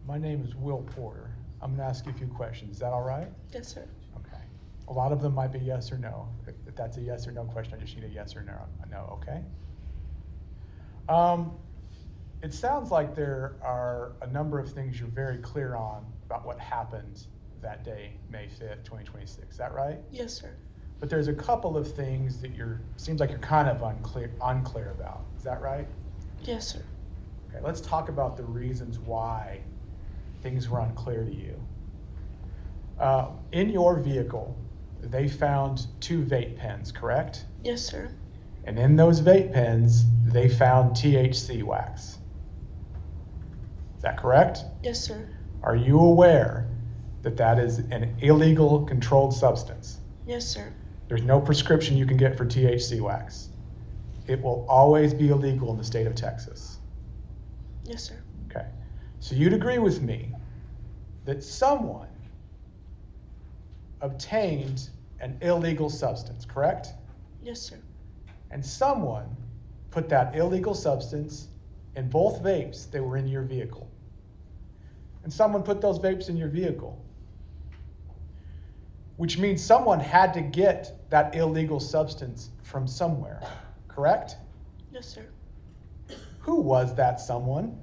my name is Will Porter. I'm going to ask you a few questions. Is that all right? Yes, sir. Okay. A lot of them might be yes or no. If that's a yes or no question, I just need a yes or no, okay? It sounds like there are a number of things you're very clear on about what happened that day, May 5th, 2026. Is that right? Yes, sir. But there's a couple of things that seems like you're kind of unclear about. Is that right? Yes, sir. Okay, let's talk about the reasons why things were unclear to you. In your vehicle, they found 2 vape pens, correct? Yes, sir. And in those vape pens, they found THC wax. Is that correct? Yes, sir. Are you aware that that is an illegal controlled substance? Yes, sir. There's no prescription you can get for THC wax. It will always be illegal in the state of Texas. Yes, sir. Okay. So you'd agree with me that someone obtained an illegal substance, correct? Yes, sir. And someone put that illegal substance in both vapes that were in your vehicle. And someone put those vapes in your vehicle, which means someone had to get that illegal substance from somewhere, correct? Yes, sir. Who was that someone?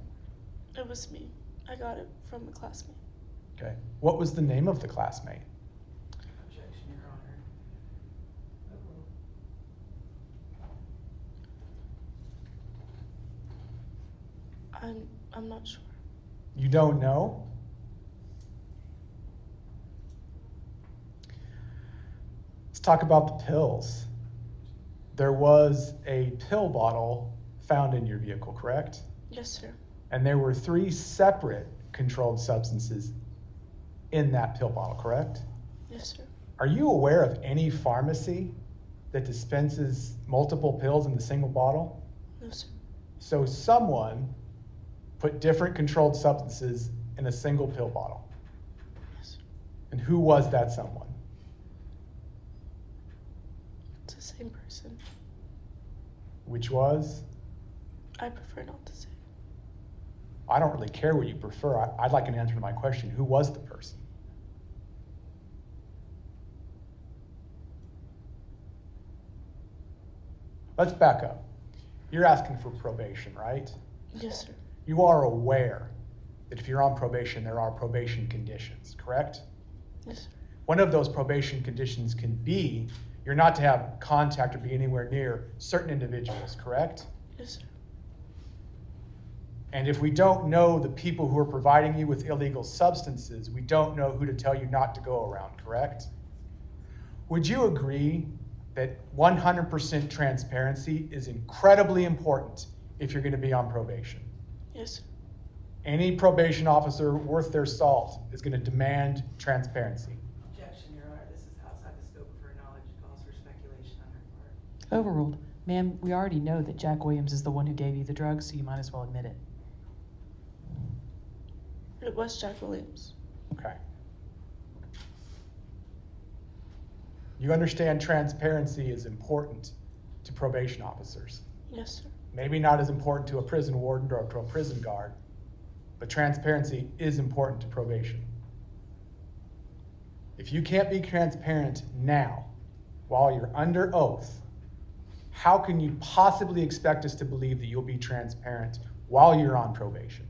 It was me. I got it from a classmate. Okay. What was the name of the classmate? Objection, Your Honor. I'm not sure. You don't know? Let's talk about the pills. There was a pill bottle found in your vehicle, correct? Yes, sir. And there were 3 separate controlled substances in that pill bottle, correct? Yes, sir. Are you aware of any pharmacy that dispenses multiple pills in the single bottle? No, sir. So someone put different controlled substances in a single pill bottle. Yes, sir. And who was that someone? It's the same person. Which was? I prefer not to say. I don't really care what you prefer. I'd like an answer to my question. Who was the person? Let's back up. You're asking for probation, right? Yes, sir. You are aware that if you're on probation, there are probation conditions, correct? Yes, sir. One of those probation conditions can be you're not to have contact or be anywhere near certain individuals, correct? Yes, sir. And if we don't know the people who are providing you with illegal substances, we don't know who to tell you not to go around, correct? Would you agree that 100% transparency is incredibly important if you're going to be on probation? Yes, sir. Any probation officer worth their salt is going to demand transparency. Objection, Your Honor. This is outside the scope of her knowledge. It calls for speculation on her part. Overruled. Ma'am, we already know that Jack Williams is the one who gave you the drugs, so you might as well admit it. It was Jack Williams. Okay. You understand transparency is important to probation officers. Yes, sir. Maybe not as important to a prison warden or to a prison guard, but transparency is important to probation. If you can't be transparent now, while you're under oath, how can you possibly expect us to believe that you'll be transparent while you're on probation?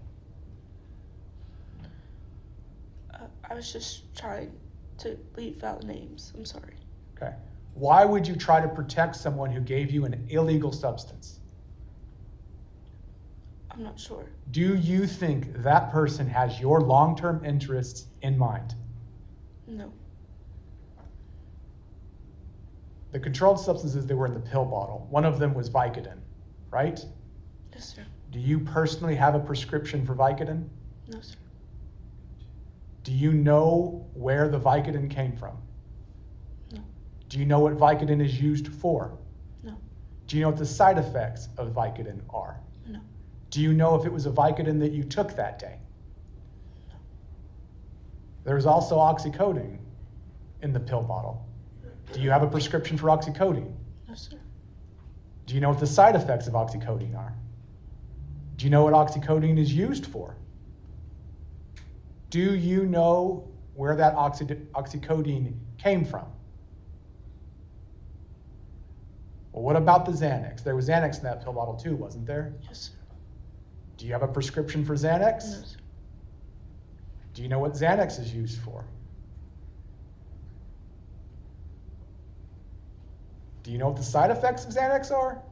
I was just trying to leave out names. I'm sorry. Okay. Why would you try to protect someone who gave you an illegal substance? I'm not sure. Do you think that person has your long-term interests in mind? No. The controlled substances that were in the pill bottle, one of them was Vicodin, right? Yes, sir. Do you personally have a prescription for Vicodin? No, sir. Do you know where the Vicodin came from? No. Do you know what Vicodin is used for? No. Do you know what the side effects of Vicodin are? No. Do you know if it was a Vicodin that you took that day? No. There was also oxycodone in the pill bottle. Do you have a prescription for oxycodone? No, sir. Do you know what the side effects of oxycodone are? Do you know what oxycodone is used for? Do you know where that oxycodone came from? Well, what about the Xanax? There was Xanax in that pill bottle too, wasn't there? Yes, sir. Do you have a prescription for Xanax? No, sir. Do you know what Xanax is used for? Do you know what the side effects of Xanax are?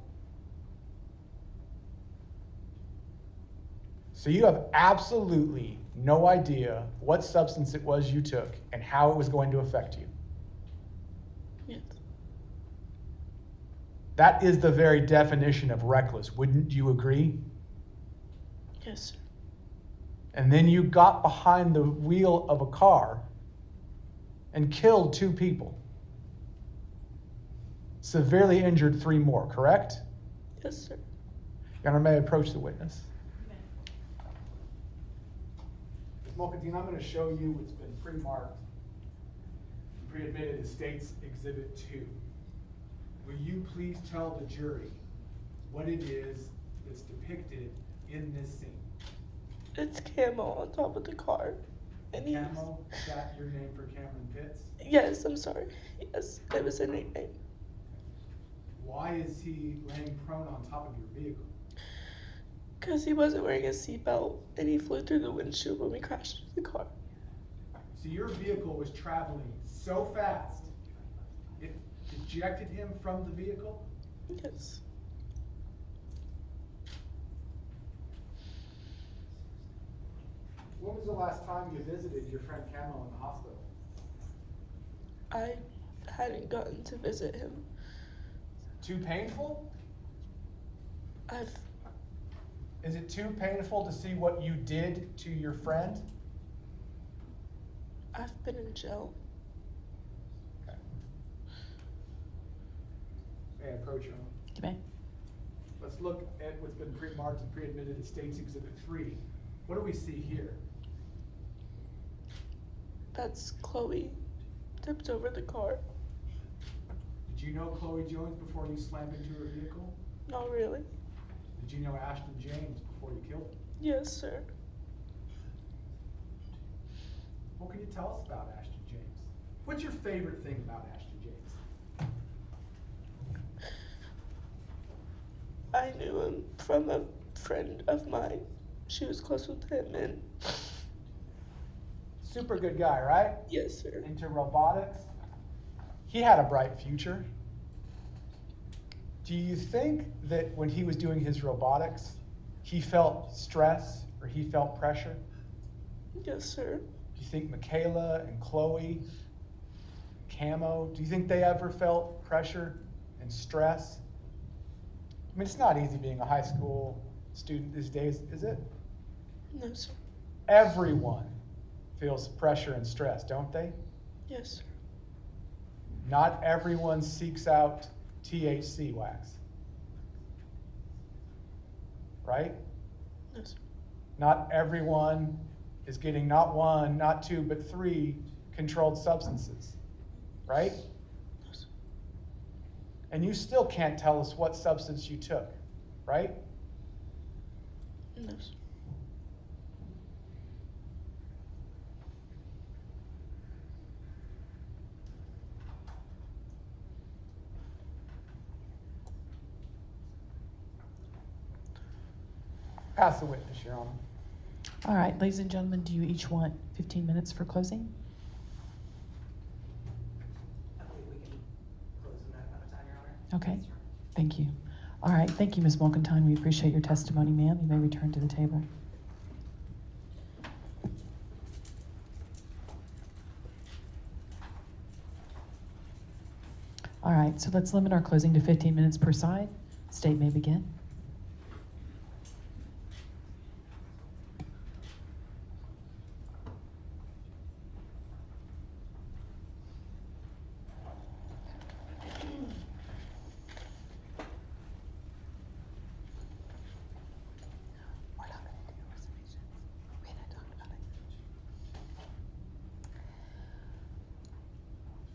So you have absolutely no idea what substance it was you took and how it was going to affect you. Yes. That is the very definition of reckless, wouldn't you agree? Yes, sir. And then you got behind the wheel of a car and killed 2 people. Severely injured 3 more, correct? Yes, sir. Your Honor, may I approach the witness? Ms. Mulcatine, I'm going to show you what's been pre-marked, pre-admitted as State's Exhibit 2. Will you please tell the jury what it is that's depicted in this scene? It's Camo on top of the car. And Camo, is that your name for Cameron Pitts? Yes, I'm sorry. Yes, it was a nickname. Why is he laying prone on top of your vehicle? Because he wasn't wearing a seatbelt and he flew through the windshield when we crashed into the car. So your vehicle was traveling so fast, it ejected him from the vehicle? Yes. When was the last time you visited your friend Camo in the hospital? I hadn't gotten to visit him. Too painful? I've Is it too painful to see what you did to your friend? been in jail. Okay. May I approach you? You may. Let's look at what's been pre-marked and pre-admitted in State's Exhibit 3. What do we see here? That's Chloe. Tipped over the car. Did you know Chloe Jones before you slammed into her vehicle? Not really. Did you know Ashton James before you killed him? Yes, sir. What can you tell us about Ashton James? What's your favorite thing about Ashton James? I knew him from a friend of mine. She was close with him, and Super good guy, right? yes, sir. Into robotics. He had a bright future. Do you think that when he was doing his robotics, he felt stress or he felt pressure? Yes, sir. Do you think Michaela and Chloe, Camo, do you think they ever felt pressure and stress? I mean, it's not easy being a high school student these days, is it? No, sir. Everyone feels pressure and stress, don't they? Yes, sir. Not everyone seeks out THC wax. Right? No, sir. Not everyone is getting not one, not two, but 3 controlled substances. Right? No, sir. And you still can't tell us what substance you took, right? No, sir. Pass the witness, Your Honor. All right, ladies and gentlemen, do you each want 15 minutes for closing? I believe we can close in that amount of time, Your Honor. Okay, thank you. All right, thank you, Ms. Mulkentine. We appreciate your testimony, ma'am. You may return to the table. All right, so let's limit our closing to 15 minutes per side. State may begin.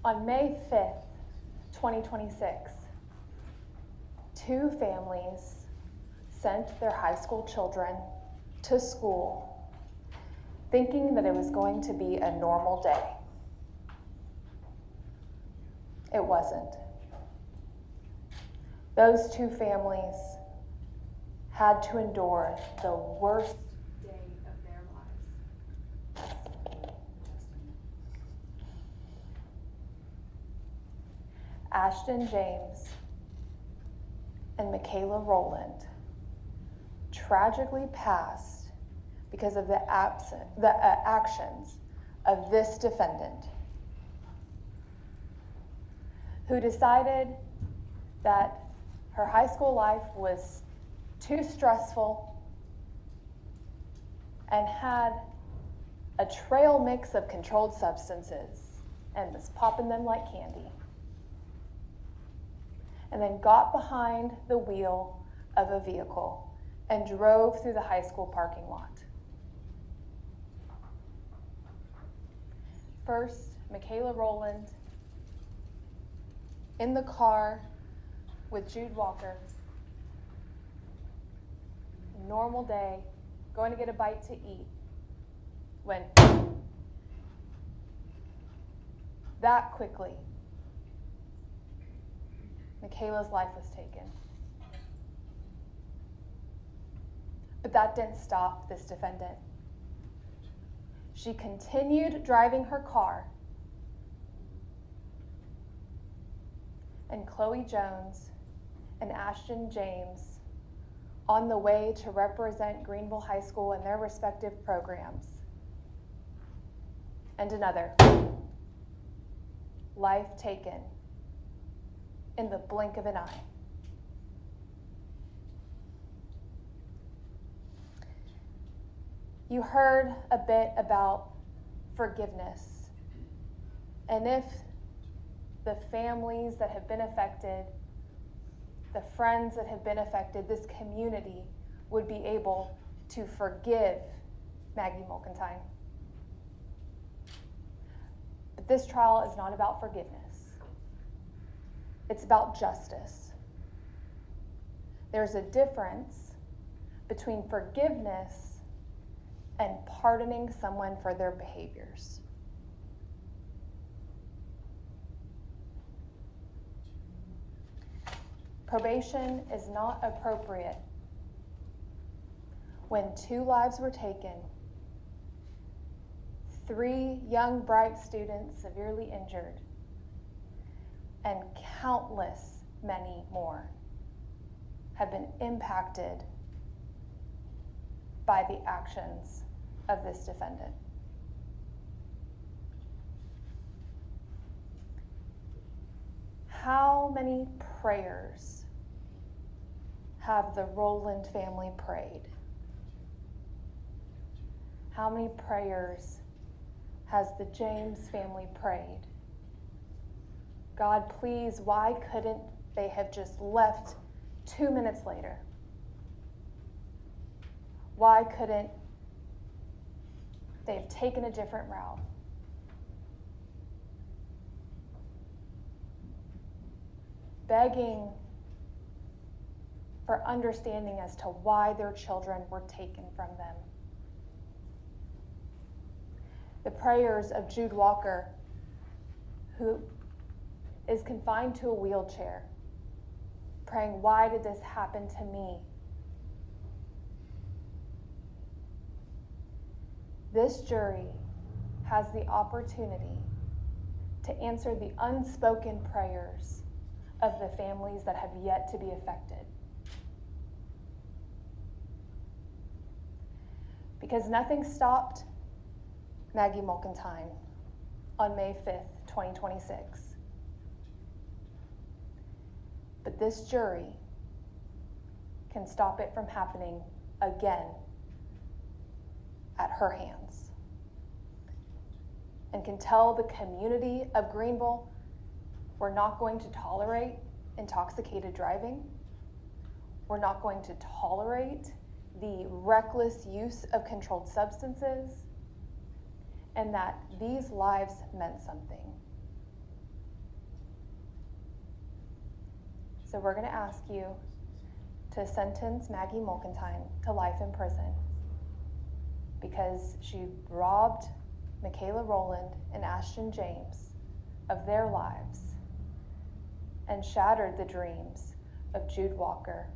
On May 5th, 2026, 2 families sent their high school children to school thinking that it was going to be a normal day. It wasn't. Those 2 families had to endure the worst day of their lives. Ashton James and Michaela Rowland tragically passed because of the actions of this defendant, who decided that her high school life was too stressful and had a trail mix of controlled substances and was popping them like candy, and then got behind the wheel of a vehicle and drove through the high school parking lot. First, Michaela Rowland in the car with Jude Walker. Normal day, going to get a bite to eat, when that quickly Michaela's life was taken. But that didn't stop this defendant. She continued driving her car, and Chloe Jones and Ashton James, on the way to represent Greenville High School in their respective programs, and another. Life taken in the blink of an eye. You heard a bit about forgiveness, and if the families that have been affected, the friends that have been affected, this community would be able to forgive Maggie Mulkentine. But this trial is not about forgiveness. It's about justice. There's a difference between forgiveness and pardoning someone for their behaviors. Probation is not appropriate when 2 lives were taken, 3 young, bright students severely injured, and countless many more have been impacted by the actions of this defendant. How many prayers have the Rowland family prayed? How many prayers has the James family prayed? God, please, why couldn't they have just left 2 minutes later? Why couldn't they have taken a different route? Begging for understanding as to why their children were taken from them. The prayers of Jude Walker, who is confined to a wheelchair, praying, why did this happen to me? This jury has the opportunity to answer the unspoken prayers of the families that have yet to be affected. Because nothing stopped Maggie Mulkentine on May 5th, 2026. But this jury can stop it from happening again at her hands, and can tell the community of Greenville, we're not going to tolerate intoxicated driving. We're not going to tolerate the reckless use of controlled substances, and that these lives meant something. So we're going to ask you to sentence Maggie Mulkentine to life in prison because she robbed Michaela Rowland and Ashton James of their lives and shattered the dreams of Jude Walker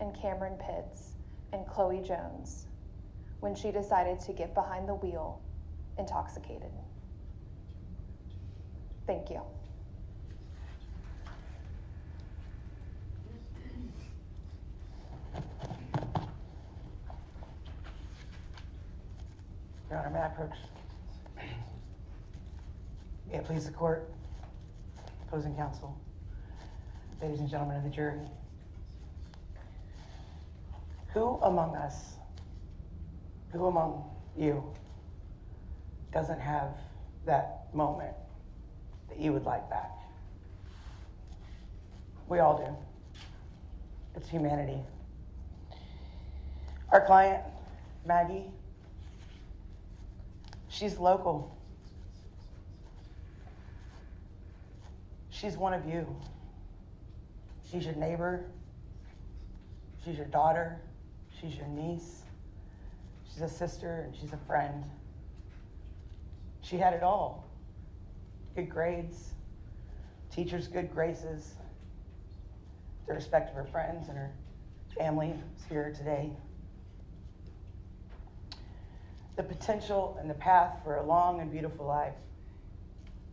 and Cameron Pitts and Chloe Jones when she decided to get behind the wheel intoxicated. Thank you. Your Honor, may I approach? May it please the court, opposing counsel, ladies and gentlemen of the jury. Who among us, who among you doesn't have that moment that you would like back? We all do. It's humanity. Our client, Maggie, she's local. She's one of you. She's your neighbor. She's your daughter. She's your niece. She's a sister and she's a friend. She had it all. Good grades, teachers' good graces, the respect of her friends and her family is here today. The potential and the path for a long and beautiful life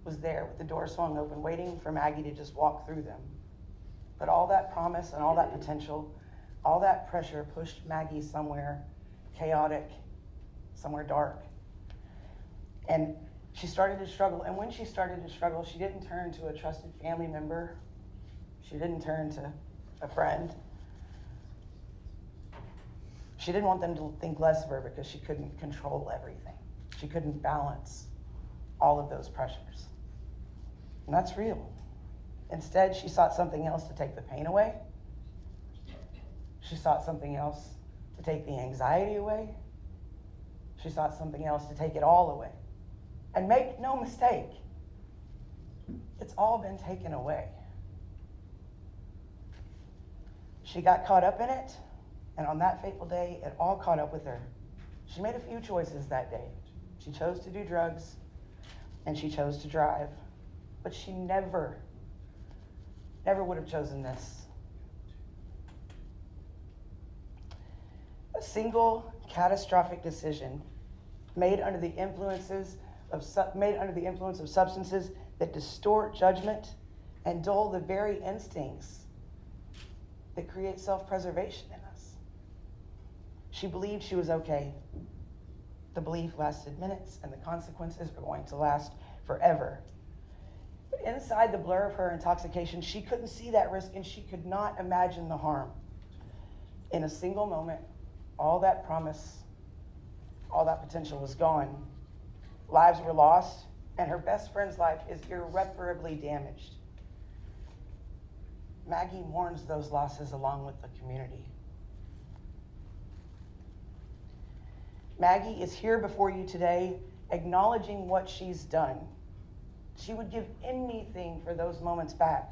was there with the door swung open, waiting for Maggie to just walk through them. But all that promise and all that potential, all that pressure pushed Maggie somewhere chaotic, somewhere dark. And She started to struggle, and when she started to struggle, she didn't turn to a trusted family member. She didn't turn to a friend. She didn't want them to think less of her because she couldn't control everything. She couldn't balance all of those pressures. And that's real. Instead, she sought something else to take the pain away. She sought something else to take the anxiety away. She sought something else to take it all away. And make no mistake, it's all been taken away. She got caught up in it, and on that fateful day, it all caught up with her. She made a few choices that day. She chose to do drugs, and she chose to drive. But she never would have chosen this. A single catastrophic decision made under the influence of substances that distort judgment and dull the very instincts that create self-preservation in us. She believed she was okay. The belief lasted minutes, and the consequences were going to last forever. But inside the blur of her intoxication, she couldn't see that risk, and she could not imagine the harm. In a single moment, all that promise, all that potential was gone. Lives were lost, and her best friend's life is irreparably damaged. Maggie mourns those losses along with the community. Maggie is here before you today, acknowledging what she's done. She would give anything for those moments back.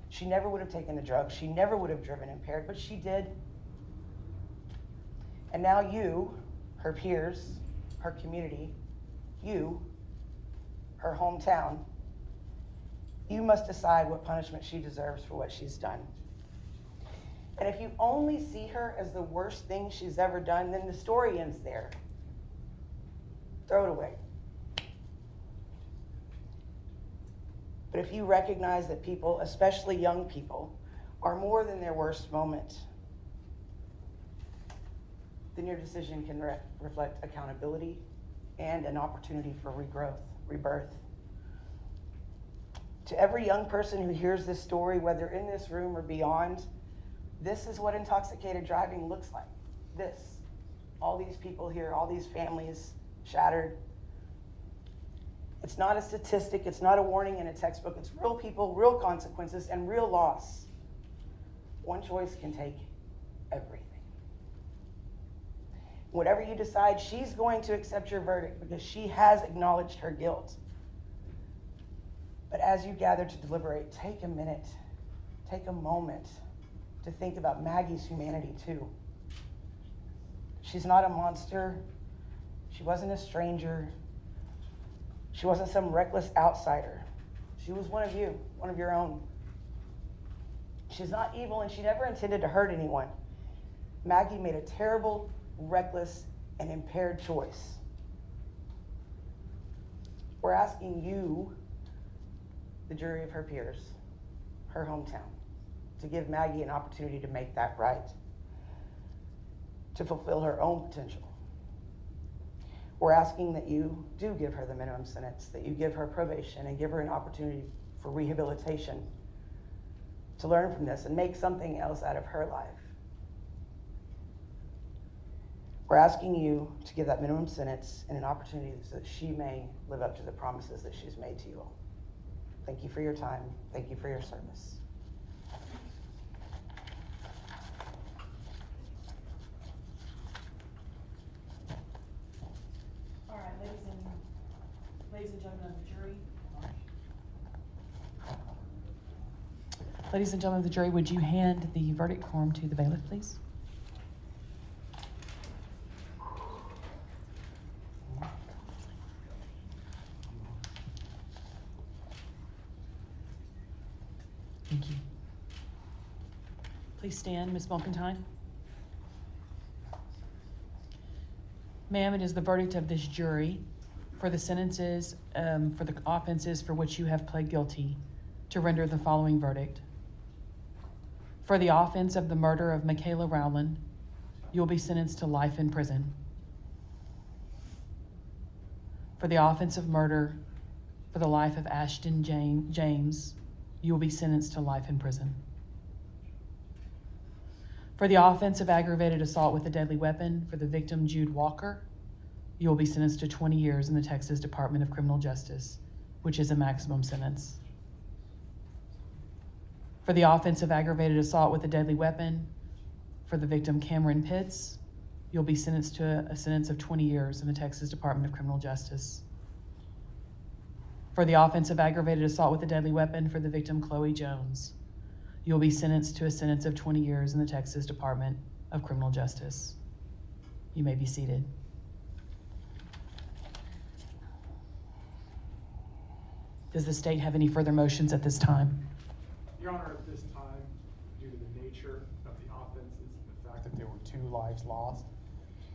She never would have taken the drugs. She never would have driven impaired, but she did. And now you, her peers, her community, you, her hometown, you must decide what punishment she deserves for what she's done. And if you only see her as the worst thing she's ever done, then the story ends there. Throw it away. But if you recognize that people, especially young people, are more than their worst moment, then your decision can reflect accountability and an opportunity for regrowth, rebirth. To every young person who hears this story, whether in this room or beyond, this is what intoxicated driving looks like. This. All these people here, all these families shattered. It's not a statistic, it's not a warning in a textbook. It's real people, real consequences, and real loss. One choice can take everything. Whatever you decide, she's going to accept your verdict because she has acknowledged her guilt. But as you gather to deliberate, take a minute, take a moment to think about Maggie's humanity too. She's not a monster. She wasn't a stranger. She wasn't some reckless outsider. She was one of you, one of your own. She's not evil, and she never intended to hurt anyone. Maggie made a terrible, reckless, and impaired choice. We're asking you, the jury of her peers, her hometown, to give Maggie an opportunity to make that right, to fulfill her own potential. We're asking that you do give her the minimum sentence, that you give her probation and give her an opportunity for rehabilitation, to learn from this and make something else out of her life. We're asking you to give that minimum sentence and an opportunity so that she may live up to the promises that she's made to you all. Thank you for your time. Thank you for your service. All right, ladies and gentlemen of the jury. Ladies and gentlemen of the jury, would you hand the verdict form to the bailiff, please? Thank you. Please stand, Ms. Mulkentine. Ma'am, it is the verdict of this jury for the sentences, for the offenses for which you have pled guilty, to render the following verdict. For the offense of the murder of Michaela Rowland, you will be sentenced to life in prison. For the offense of murder for the life of Ashton James, you will be sentenced to life in prison. For the offense of aggravated assault with a deadly weapon for the victim, Jude Walker, you will be sentenced to 20 years in the Texas Department of Criminal Justice, which is a maximum sentence. For the offense of aggravated assault with a deadly weapon for the victim, Cameron Pitts, you'll be sentenced to a sentence of 20 years in the Texas Department of Criminal Justice. For the offense of aggravated assault with a deadly weapon for the victim, Chloe Jones, you'll be sentenced to a sentence of 20 years in the Texas Department of Criminal Justice. You may be seated. Does the state have any further motions at this time? Your Honor, at this time, due to the nature of the offenses and the fact that there were 2 lives lost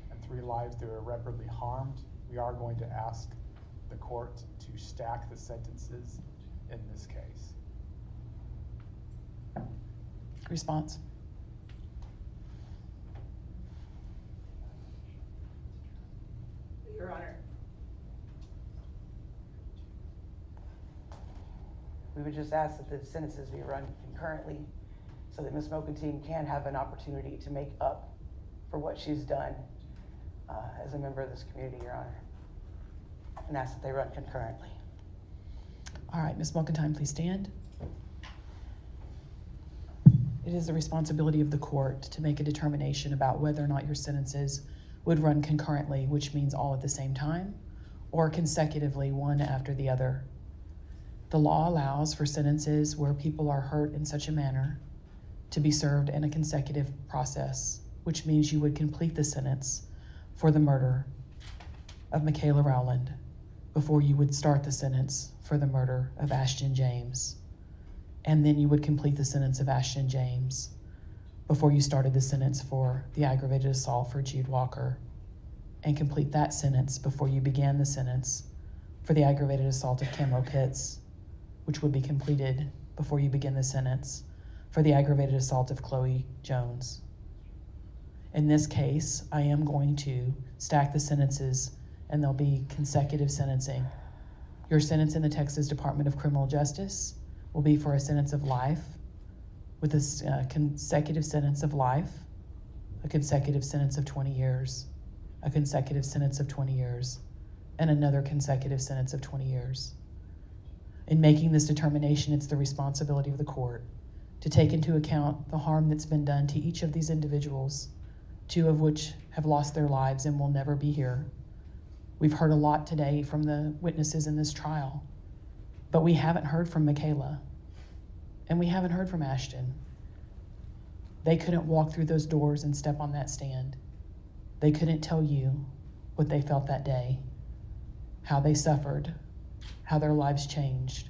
and 3 lives that were irreparably harmed, we are going to ask the court to stack the sentences in this case. Response. Your Honor. We would just ask that the sentences be run concurrently so that Ms. Mokentine can have an opportunity to make up for what she's done as a member of this community, Your Honor, and ask that they run concurrently. All right, Ms. Mulkentine, please stand. It is the responsibility of the court to make a determination about whether or not your sentences would run concurrently, which means all at the same time, or consecutively, one after the other. The law allows for sentences where people are hurt in such a manner to be served in a consecutive process, which means you would complete the sentence for the murder of Michaela Rowland before you would start the sentence for the murder of Ashton James. And then you would complete the sentence of Ashton James before you started the sentence for the aggravated assault for Jude Walker, and complete that sentence before you began the sentence for the aggravated assault of Camo Pitts, which would be completed before you begin the sentence for the aggravated assault of Chloe Jones. In this case, I am going to stack the sentences and there'll be consecutive sentencing. Your sentence in the Texas Department of Criminal Justice will be for a sentence of life with a consecutive sentence of life, a consecutive sentence of 20 years, a consecutive sentence of 20 years, and another consecutive sentence of 20 years. In making this determination, it's the responsibility of the court to take into account the harm that's been done to each of these individuals, 2 of which have lost their lives and will never be here. We've heard a lot today from the witnesses in this trial, but we haven't heard from Michaela, and we haven't heard from Ashton. They couldn't walk through those doors and step on that stand. They couldn't tell you what they felt that day, how they suffered, how their lives changed,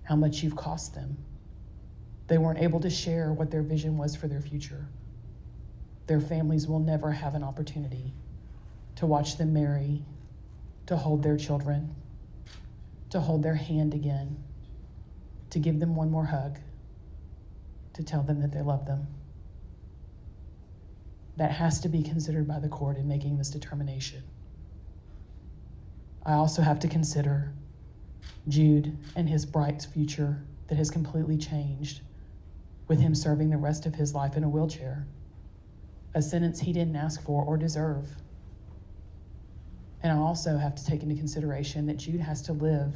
how much you've cost them. They weren't able to share what their vision was for their future. Their families will never have an opportunity to watch them marry, to hold their children, to hold their hand again, to give them one more hug, to tell them that they love them. That has to be considered by the court in making this determination. I also have to consider Jude and his bright future that has completely changed with him serving the rest of his life in a wheelchair, a sentence he didn't ask for or deserve. And I also have to take into consideration that Jude has to live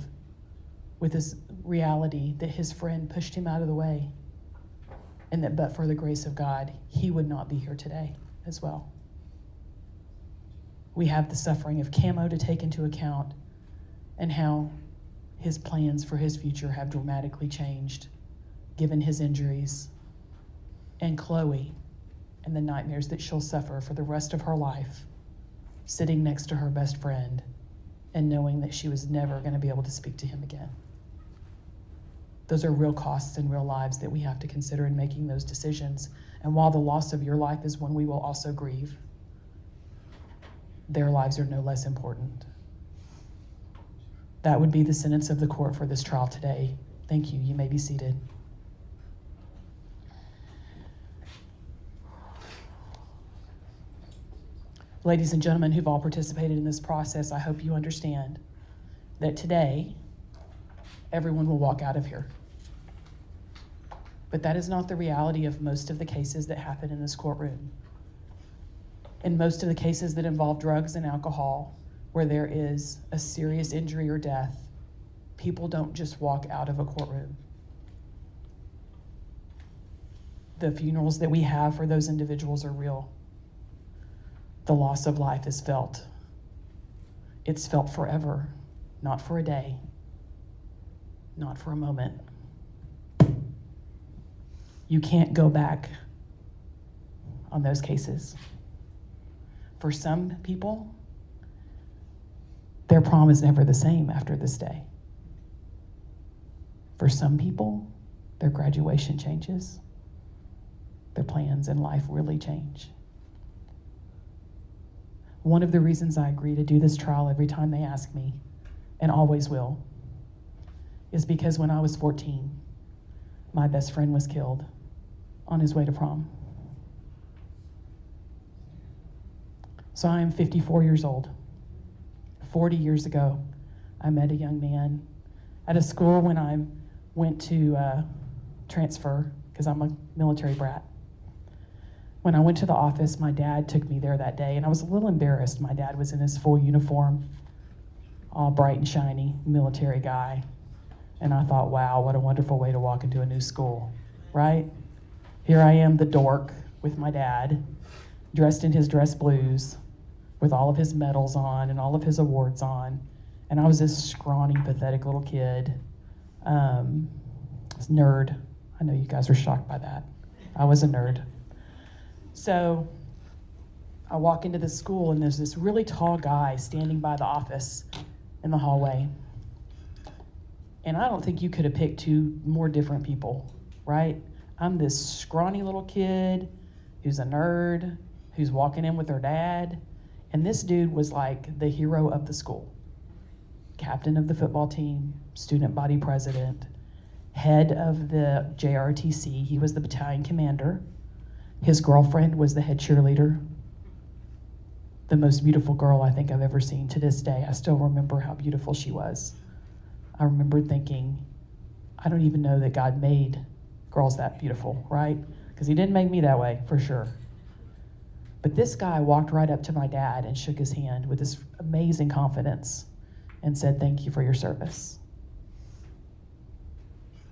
with this reality that his friend pushed him out of the way, and that but for the grace of God, he would not be here today as well. We have the suffering of Camo to take into account and how his plans for his future have dramatically changed given his injuries, and Chloe and the nightmares that she'll suffer for the rest of her life, sitting next to her best friend and knowing that she was never going to be able to speak to him again. Those are real costs and real lives that we have to consider in making those decisions. And while the loss of your life is one we will also grieve, their lives are no less important. That would be the sentence of the court for this trial today. Thank you. You may be seated. Ladies and gentlemen who've all participated in this process, I hope you understand that today everyone will walk out of here. But that is not the reality of most of the cases that happen in this courtroom. In most of the cases that involve drugs and alcohol, where there is a serious injury or death, people don't just walk out of a courtroom. The funerals that we have for those individuals are real. The loss of life is felt. It's felt forever, not for a day, not for a moment. You can't go back on those cases. For some people, their prom is never the same after this day. For some people, their graduation changes. Their plans in life really change. One of the reasons I agree to do this trial every time they ask me, and always will, is because when I was 14, my best friend was killed on his way to prom. So I am 54 years old. 40 years ago, I met a young man at a school when I went to transfer, because I'm a military brat. When I went to the office, my dad took me there that day, and I was a little embarrassed. My dad was in his full uniform, all bright and shiny, military guy. And I thought, wow, what a wonderful way to walk into a new school, right? Here I am, the dork, with my dad, dressed in his dress blues, with all of his medals on and all of his awards on. And I was this scrawny, pathetic little kid. Nerd. I know you guys were shocked by that. I was a nerd. So I walk into this school, and there's this really tall guy standing by the office in the hallway. And I don't think you could have picked two more different people, right? I'm this scrawny little kid who's a nerd, who's walking in with her dad. And this dude was like the hero of the school. Captain of the football team, student body president, head of the JRTC. He was the battalion commander. His girlfriend was the head cheerleader. The most beautiful girl I think I've ever seen to this day. I still remember how beautiful she was. I remember thinking, I don't even know that God made girls that beautiful, right? Because he didn't make me that way, for sure. But this guy walked right up to my dad and shook his hand with this amazing confidence and said, "Thank you for your service."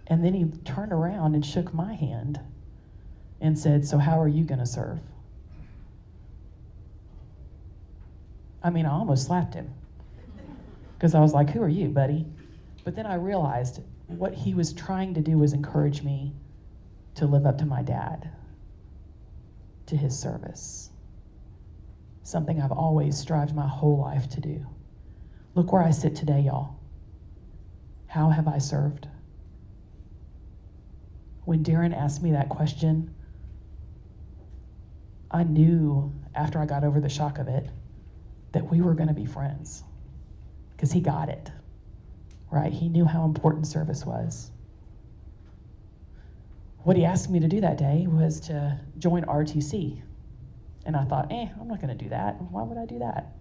And then he turned around and shook my hand and said, "So how are you going to serve?" I mean, I almost slapped him because I was like, "Who are you, buddy?" But then I realized what he was trying to do was encourage me to live up to my dad, to his service. Something I've always strived my whole life to do. Look where I sit today, y'all. How have I served? When Darren asked me that question, I knew after I got over the shock of it that we were going to be friends, because he got it, right? He knew how important service was. What he asked me to do that day was to join RTC. And I thought, I'm not going to do that. Why would I do that?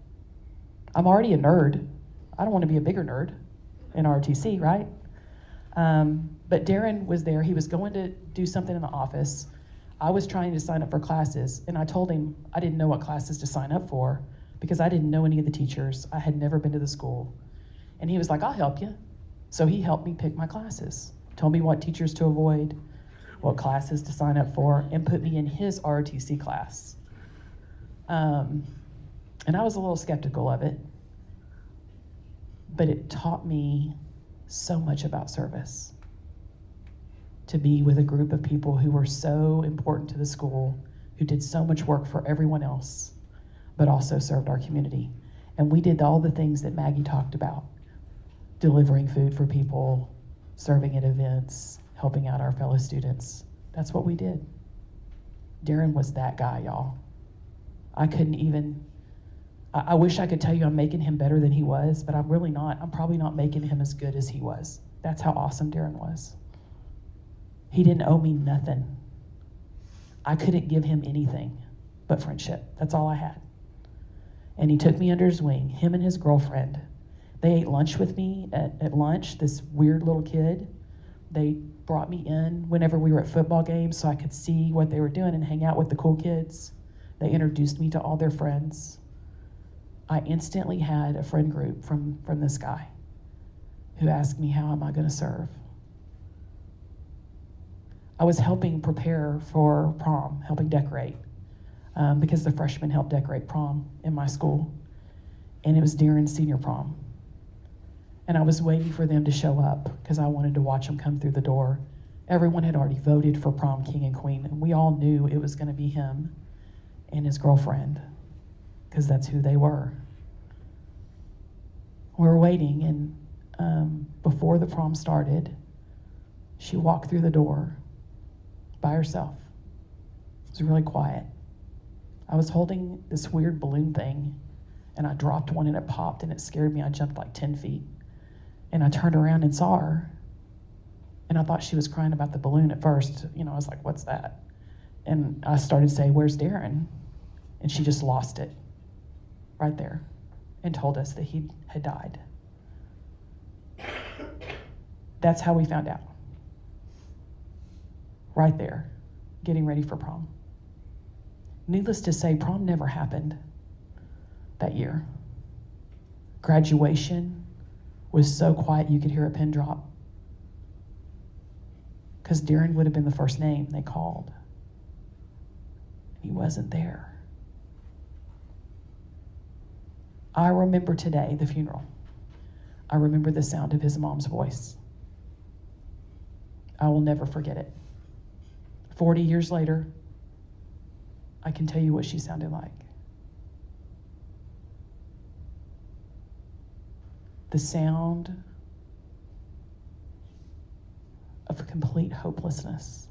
I'm already a nerd. I don't want to be a bigger nerd in RTC, right? But Darren was there. He was going to do something in the office. I was trying to sign up for classes, and I told him I didn't know what classes to sign up for because I didn't know any of the teachers. I had never been to the school. And he was like, "I'll help you." So he helped me pick my classes, told me what teachers to avoid, what classes to sign up for, and put me in his RTC class. And I was a little skeptical of it, but it taught me so much about service. To be with a group of people who were so important to the school, who did so much work for everyone else, but also served our community. And we did all the things that Maggie talked about, delivering food for people, serving at events, helping out our fellow students. That's what we did. Darren was that guy, y'all. I wish I could tell you I'm making him better than he was, but I'm really not. I'm probably not making him as good as he was. That's how awesome Darren was. He didn't owe me nothing. I couldn't give him anything but friendship. That's all I had. And he took me under his wing, him and his girlfriend, They ate lunch with me at lunch, this weird little kid. They brought me in whenever we were at football games so I could see what they were doing and hang out with the cool kids. They introduced me to all their friends. I instantly had a friend group from this guy who asked me, how am I gonna serve? I was helping prepare for prom, helping decorate, because the freshmen helped decorate prom in my school. And it was Darren's senior prom. And I was waiting for them to show up because I wanted to watch them come through the door. Everyone had already voted for prom king and queen, and we all knew it was gonna be him and his girlfriend, because that's who they were. We were waiting, and before the prom started, she walked through the door by herself. It was really quiet. I was holding this weird balloon thing, and I dropped one and it popped and it scared me. I jumped like 10 feet. And I turned around and saw her, and I thought she was crying about the balloon at first. You know, I was like, what's that? And I started to say, where's Darren? And she just lost it right there and told us that he had died. That's how we found out. Right there, getting ready for prom. Needless to say, prom never happened that year. Graduation was so quiet you could hear a pin drop, because Darren would have been the first name they called. He wasn't there. I remember today the funeral. I remember the sound of his mom's voice. I will never forget it. 40 years later, I can tell you what she sounded like. The sound of complete hopelessness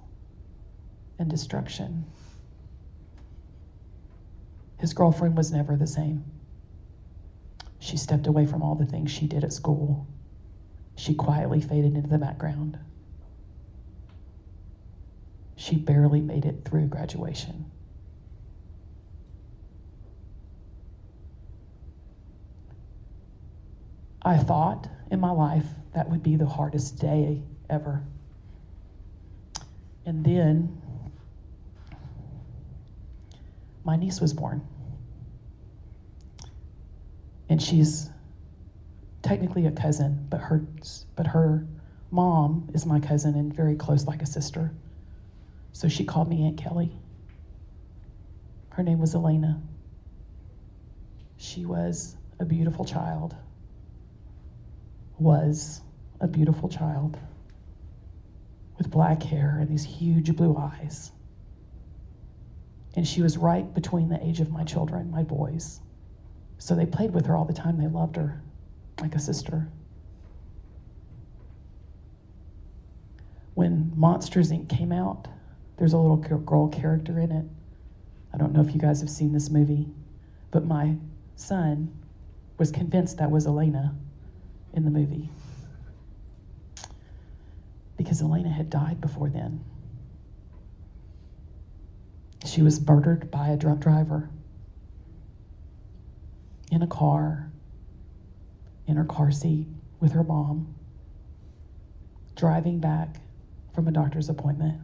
and destruction. His girlfriend was never the same. She stepped away from all the things she did at school. She quietly faded into the background. She barely made it through graduation. I thought in my life that would be the hardest day ever. And then my niece was born. And she's technically a cousin, but her mom is my cousin and very close, like a sister. So she called me Aunt Kelly. Her name was Elena. She was a beautiful child. Was a beautiful child with black hair and these huge blue eyes. And she was right between the age of my children, my boys. So they played with her all the time. They loved her like a sister. When Monsters, Inc. came out, there's a little girl character in it. I don't know if you guys have seen this movie, but my son was convinced that was Elena in the movie, because Elena had died before then. She was murdered by a drunk driver in a car, in her car seat with her mom, driving back from a doctor's appointment,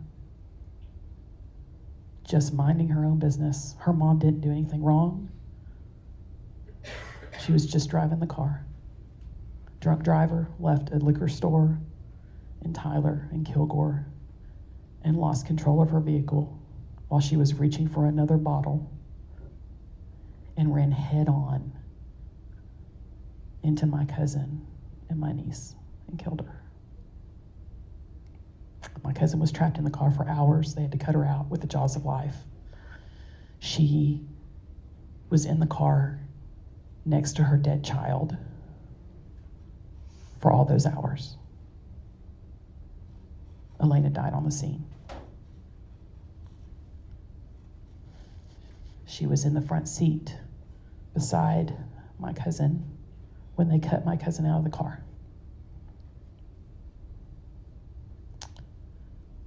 just minding her own business. Her mom didn't do anything wrong. She was just driving the car. Drunk driver left a liquor store in Tyler and Kilgore and lost control of her vehicle while she was reaching for another bottle and ran head on into my cousin and my niece and killed her. My cousin was trapped in the car for hours. They had to cut her out with the jaws of life. She was in the car next to her dead child for all those hours. Elena died on the scene. She was in the front seat beside my cousin when they cut my cousin out of the car.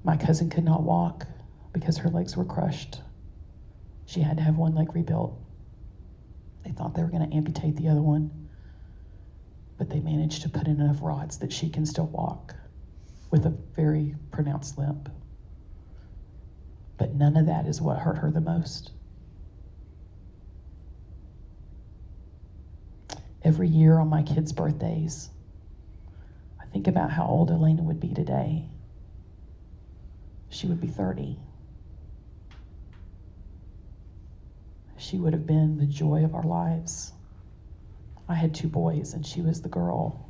My cousin could not walk because her legs were crushed. She had to have one leg rebuilt. They thought they were going to amputate the other one. but they managed to put in enough rods that she can still walk with a very pronounced limp. But none of that is what hurt her the most. Every year on my kids' birthdays, I think about how old Elena would be today. She would be 30. She would have been the joy of our lives. I had 2 boys, and she was the girl.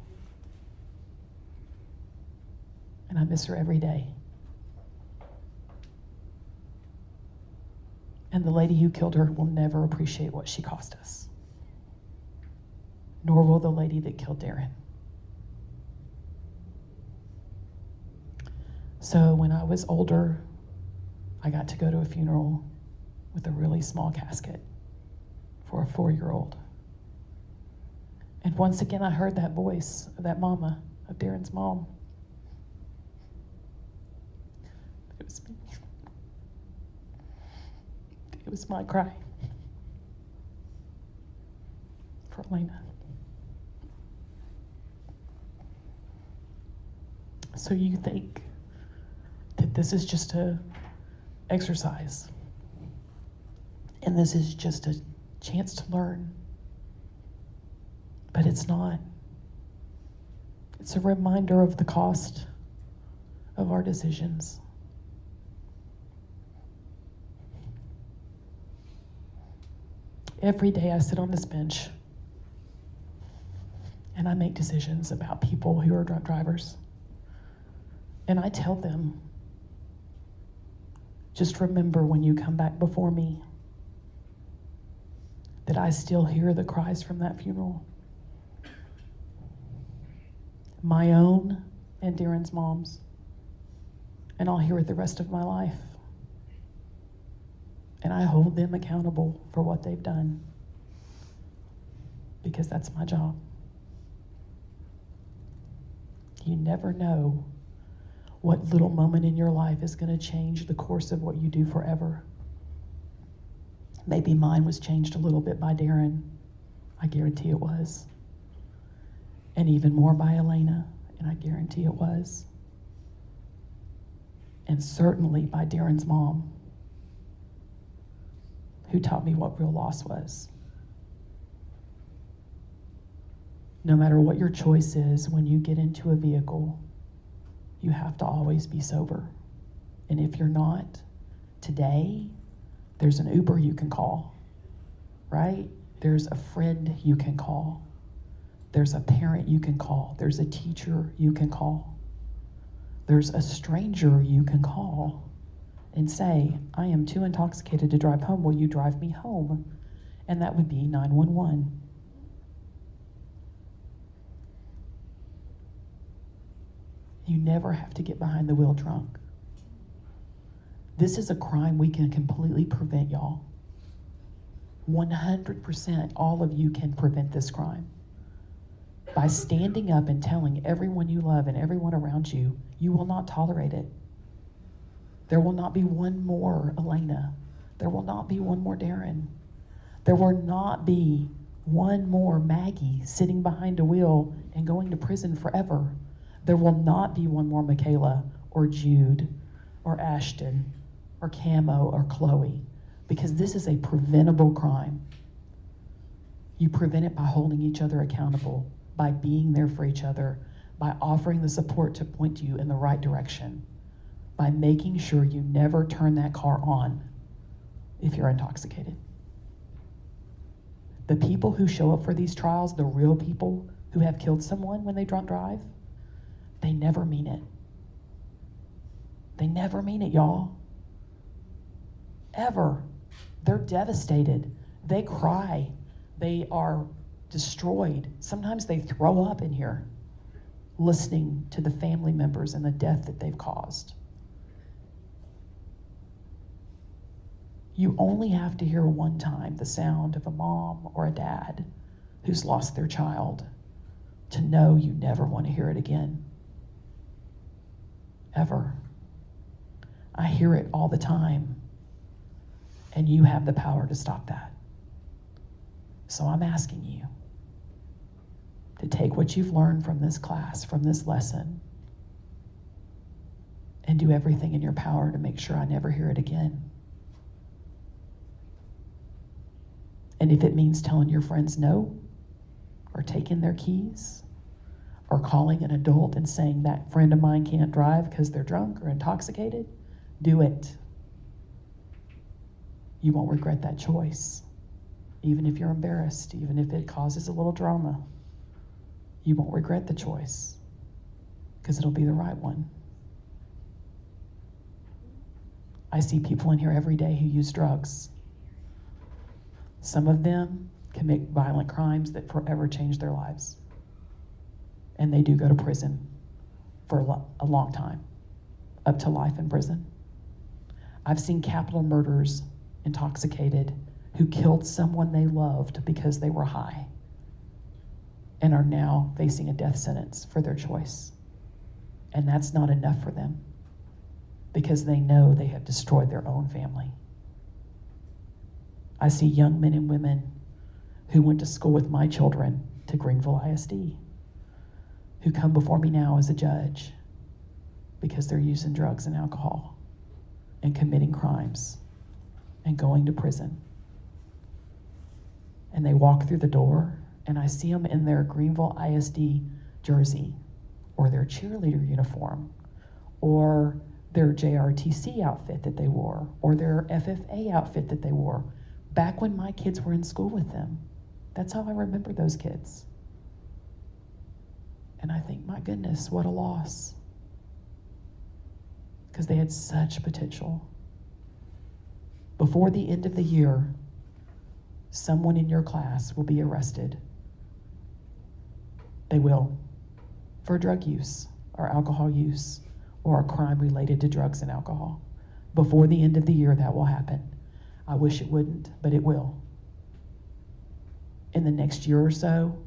And I miss her every day. And the lady who killed her will never appreciate what she cost us. Nor will the lady that killed Darren. So when I was older, I got to go to a funeral with a really small casket for a 4-year-old. And once again, I heard that voice of that mama, of Darren's mom. It was me. It was my cry for Elena. So you think that this is just a exercise, and this is just a chance to learn, but it's not. It's a reminder of the cost of our decisions. Every day I sit on this bench and I make decisions about people who are drunk drivers. And I tell them, just remember when you come back before me that I still hear the cries from that funeral. My own and Darren's mom's. And I'll hear it the rest of my life. And I hold them accountable for what they've done, because that's my job. You never know what little moment in your life is going to change the course of what you do forever. Maybe mine was changed a little bit by Darren. I guarantee it was. And even more by Elena, and I guarantee it was. And certainly by Darren's mom, who taught me what real loss was. No matter what your choice is, when you get into a vehicle, you have to always be sober. And if you're not, today, there's an Uber you can call, right? There's a friend you can call. There's a parent you can call. There's a teacher you can call. There's a stranger you can call and say, I am too intoxicated to drive home. Will you drive me home? And that would be 911. You never have to get behind the wheel drunk. This is a crime we can completely prevent, y'all. 100%, all of you can prevent this crime. By standing up and telling everyone you love and everyone around you, you will not tolerate it. There will not be one more Elena. There will not be one more Darren. There will not be one more Maggie sitting behind a wheel and going to prison forever. There will not be one more Michaela or Jude or Ashton or Camo or Chloe, because this is a preventable crime. You prevent it by holding each other accountable, by being there for each other, by offering the support to point you in the right direction, by making sure you never turn that car on if you're intoxicated. The people who show up for these trials, the real people who have killed someone when they drunk drive, they never mean it. They never mean it, y'all. Ever. They're devastated. They cry. They are destroyed. Sometimes they throw up in here listening to the family members and the death that they've caused. You only have to hear one time the sound of a mom or a dad who's lost their child to know you never want to hear it again. Ever. I hear it all the time, and you have the power to stop that. So I'm asking you to take what you've learned from this class, from this lesson, and do everything in your power to make sure I never hear it again. And if it means telling your friends no, or taking their keys, or calling an adult and saying that friend of mine can't drive because they're drunk or intoxicated, do it. You won't regret that choice. Even if you're embarrassed, even if it causes a little drama, you won't regret the choice because it'll be the right one. I see people in here every day who use drugs. Some of them commit violent crimes that forever change their lives. And they do go to prison for a long time, up to life in prison. I've seen capital murderers, intoxicated, who killed someone they loved because they were high and are now facing a death sentence for their choice. And that's not enough for them because they know they have destroyed their own family. I see young men and women who went to school with my children to Greenville ISD, who come before me now as a judge because they're using drugs and alcohol and committing crimes and going to prison. And they walk through the door and I see them in their Greenville ISD jersey or their cheerleader uniform or their JRTC outfit that they wore or their FFA outfit that they wore back when my kids were in school with them. That's how I remember those kids. And I think, my goodness, what a loss. Because they had such potential. Before the end of the year, someone in your class will be arrested. They will, for drug use or alcohol use or a crime related to drugs and alcohol. Before the end of the year, that will happen. I wish it wouldn't, but it will. In the next year or so,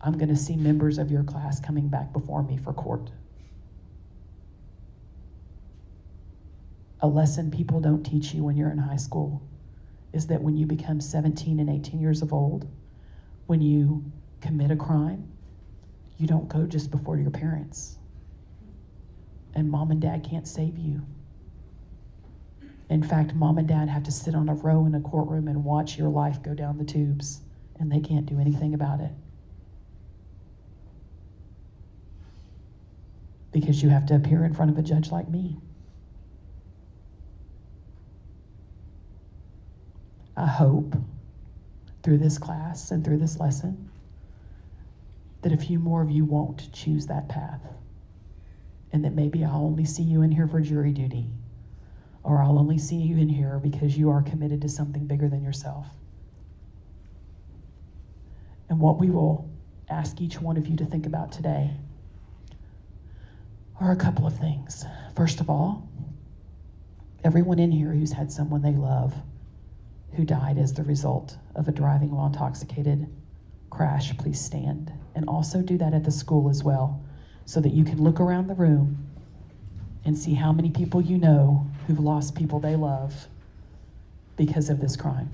I'm going to see members of your class coming back before me for court. A lesson people don't teach you when you're in high school is that when you become 17 and 18 years of old, when you commit a crime, you don't go just before your parents. And mom and dad can't save you. In fact, mom and dad have to sit on a row in a courtroom and watch your life go down the tubes, and they can't do anything about it. Because you have to appear in front of a judge like me. I hope through this class and through this lesson that a few more of you won't choose that path, and that maybe I'll only see you in here for jury duty, or I'll only see you in here because you are committed to something bigger than yourself. And what we will ask each one of you to think about today are a couple of things. First of all, everyone in here who's had someone they love who died as the result of a driving while intoxicated crash, please stand. And also do that at the school as well, so that you can look around the room and see how many people you know who've lost people they love because of this crime.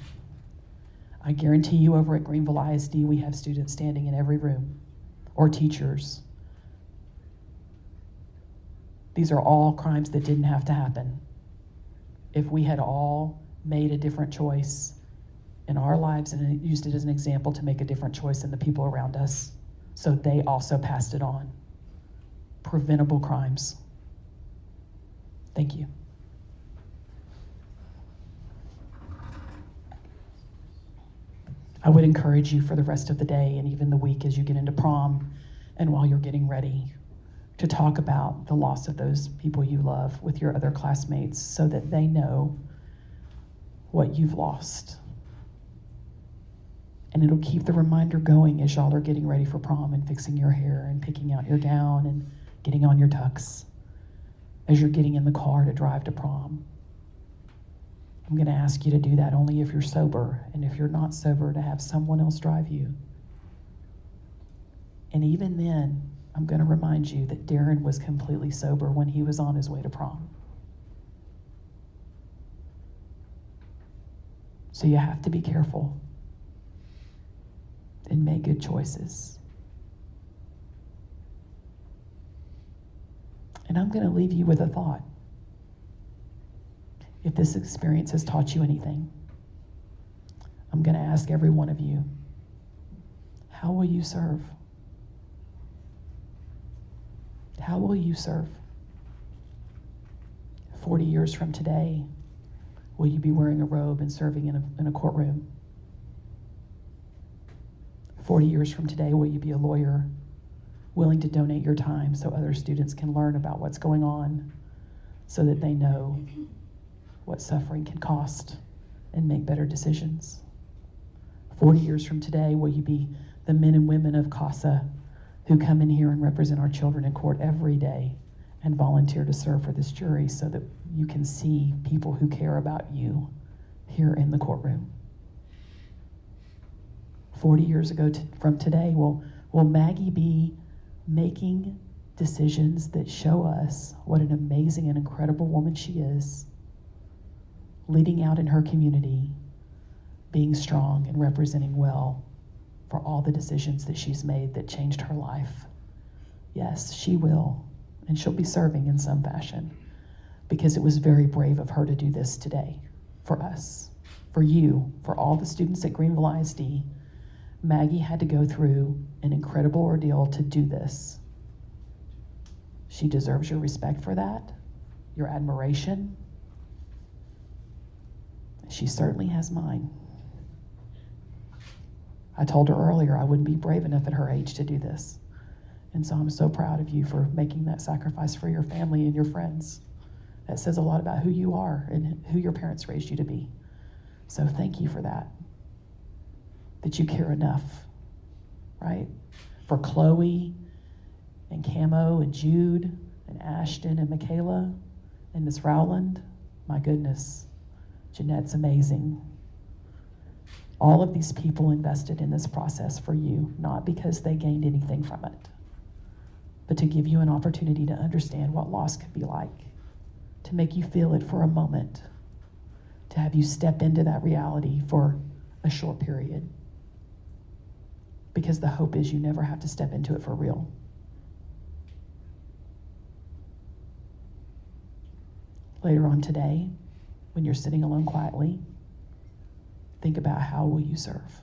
I guarantee you over at Greenville ISD, we have students standing in every room, or teachers. These are all crimes that didn't have to happen. If we had all made a different choice in our lives and used it as an example to make a different choice in the people around us, so they also passed it on. Preventable crimes. Thank you. I would encourage you for the rest of the day and even the week as you get into prom and while you're getting ready to talk about the loss of those people you love with your other classmates so that they know what you've lost. And it'll keep the reminder going as y'all are getting ready for prom and fixing your hair and picking out your gown and getting on your tux. As you're getting in the car to drive to prom, I'm going to ask you to do that only if you're sober, and if you're not sober, to have someone else drive you. And even then, I'm going to remind you that Darren was completely sober when he was on his way to prom. So you have to be careful and make good choices. And I'm going to leave you with a thought. If this experience has taught you anything, I'm going to ask every one of you, how will you serve? How will you serve? 40 years from today, will you be wearing a robe and serving in a courtroom? 40 years from today, will you be a lawyer willing to donate your time so other students can learn about what's going on so that they know what suffering can cost and make better decisions? 40 years from today, will you be the men and women of CASA who come in here and represent our children in court every day and volunteer to serve for this jury so that you can see people who care about you here in the courtroom? 40 years ago from today, will Maggie be making decisions that show us what an amazing and incredible woman she is, leading out in her community, being strong and representing well for all the decisions that she's made that changed her life? Yes, she will, and she'll be serving in some fashion, because it was very brave of her to do this today for us, for you, for all the students at Greenville ISD. Maggie had to go through an incredible ordeal to do this. She deserves your respect for that, your admiration. She certainly has mine. I told her earlier I wouldn't be brave enough at her age to do this. And so I'm so proud of you for making that sacrifice for your family and your friends. That says a lot about who you are and who your parents raised you to be. So thank you for that. That you care enough, right? For Chloe and Camo and Jude and Ashton and Michaela and Miss Rowland. My goodness, Jeanette's amazing. All of these people invested in this process for you, not because they gained anything from it, but to give you an opportunity to understand what loss could be like, to make you feel it for a moment, to have you step into that reality for a short period. Because the hope is you never have to step into it for real. Later on today, when you're sitting alone quietly, think about how will you serve.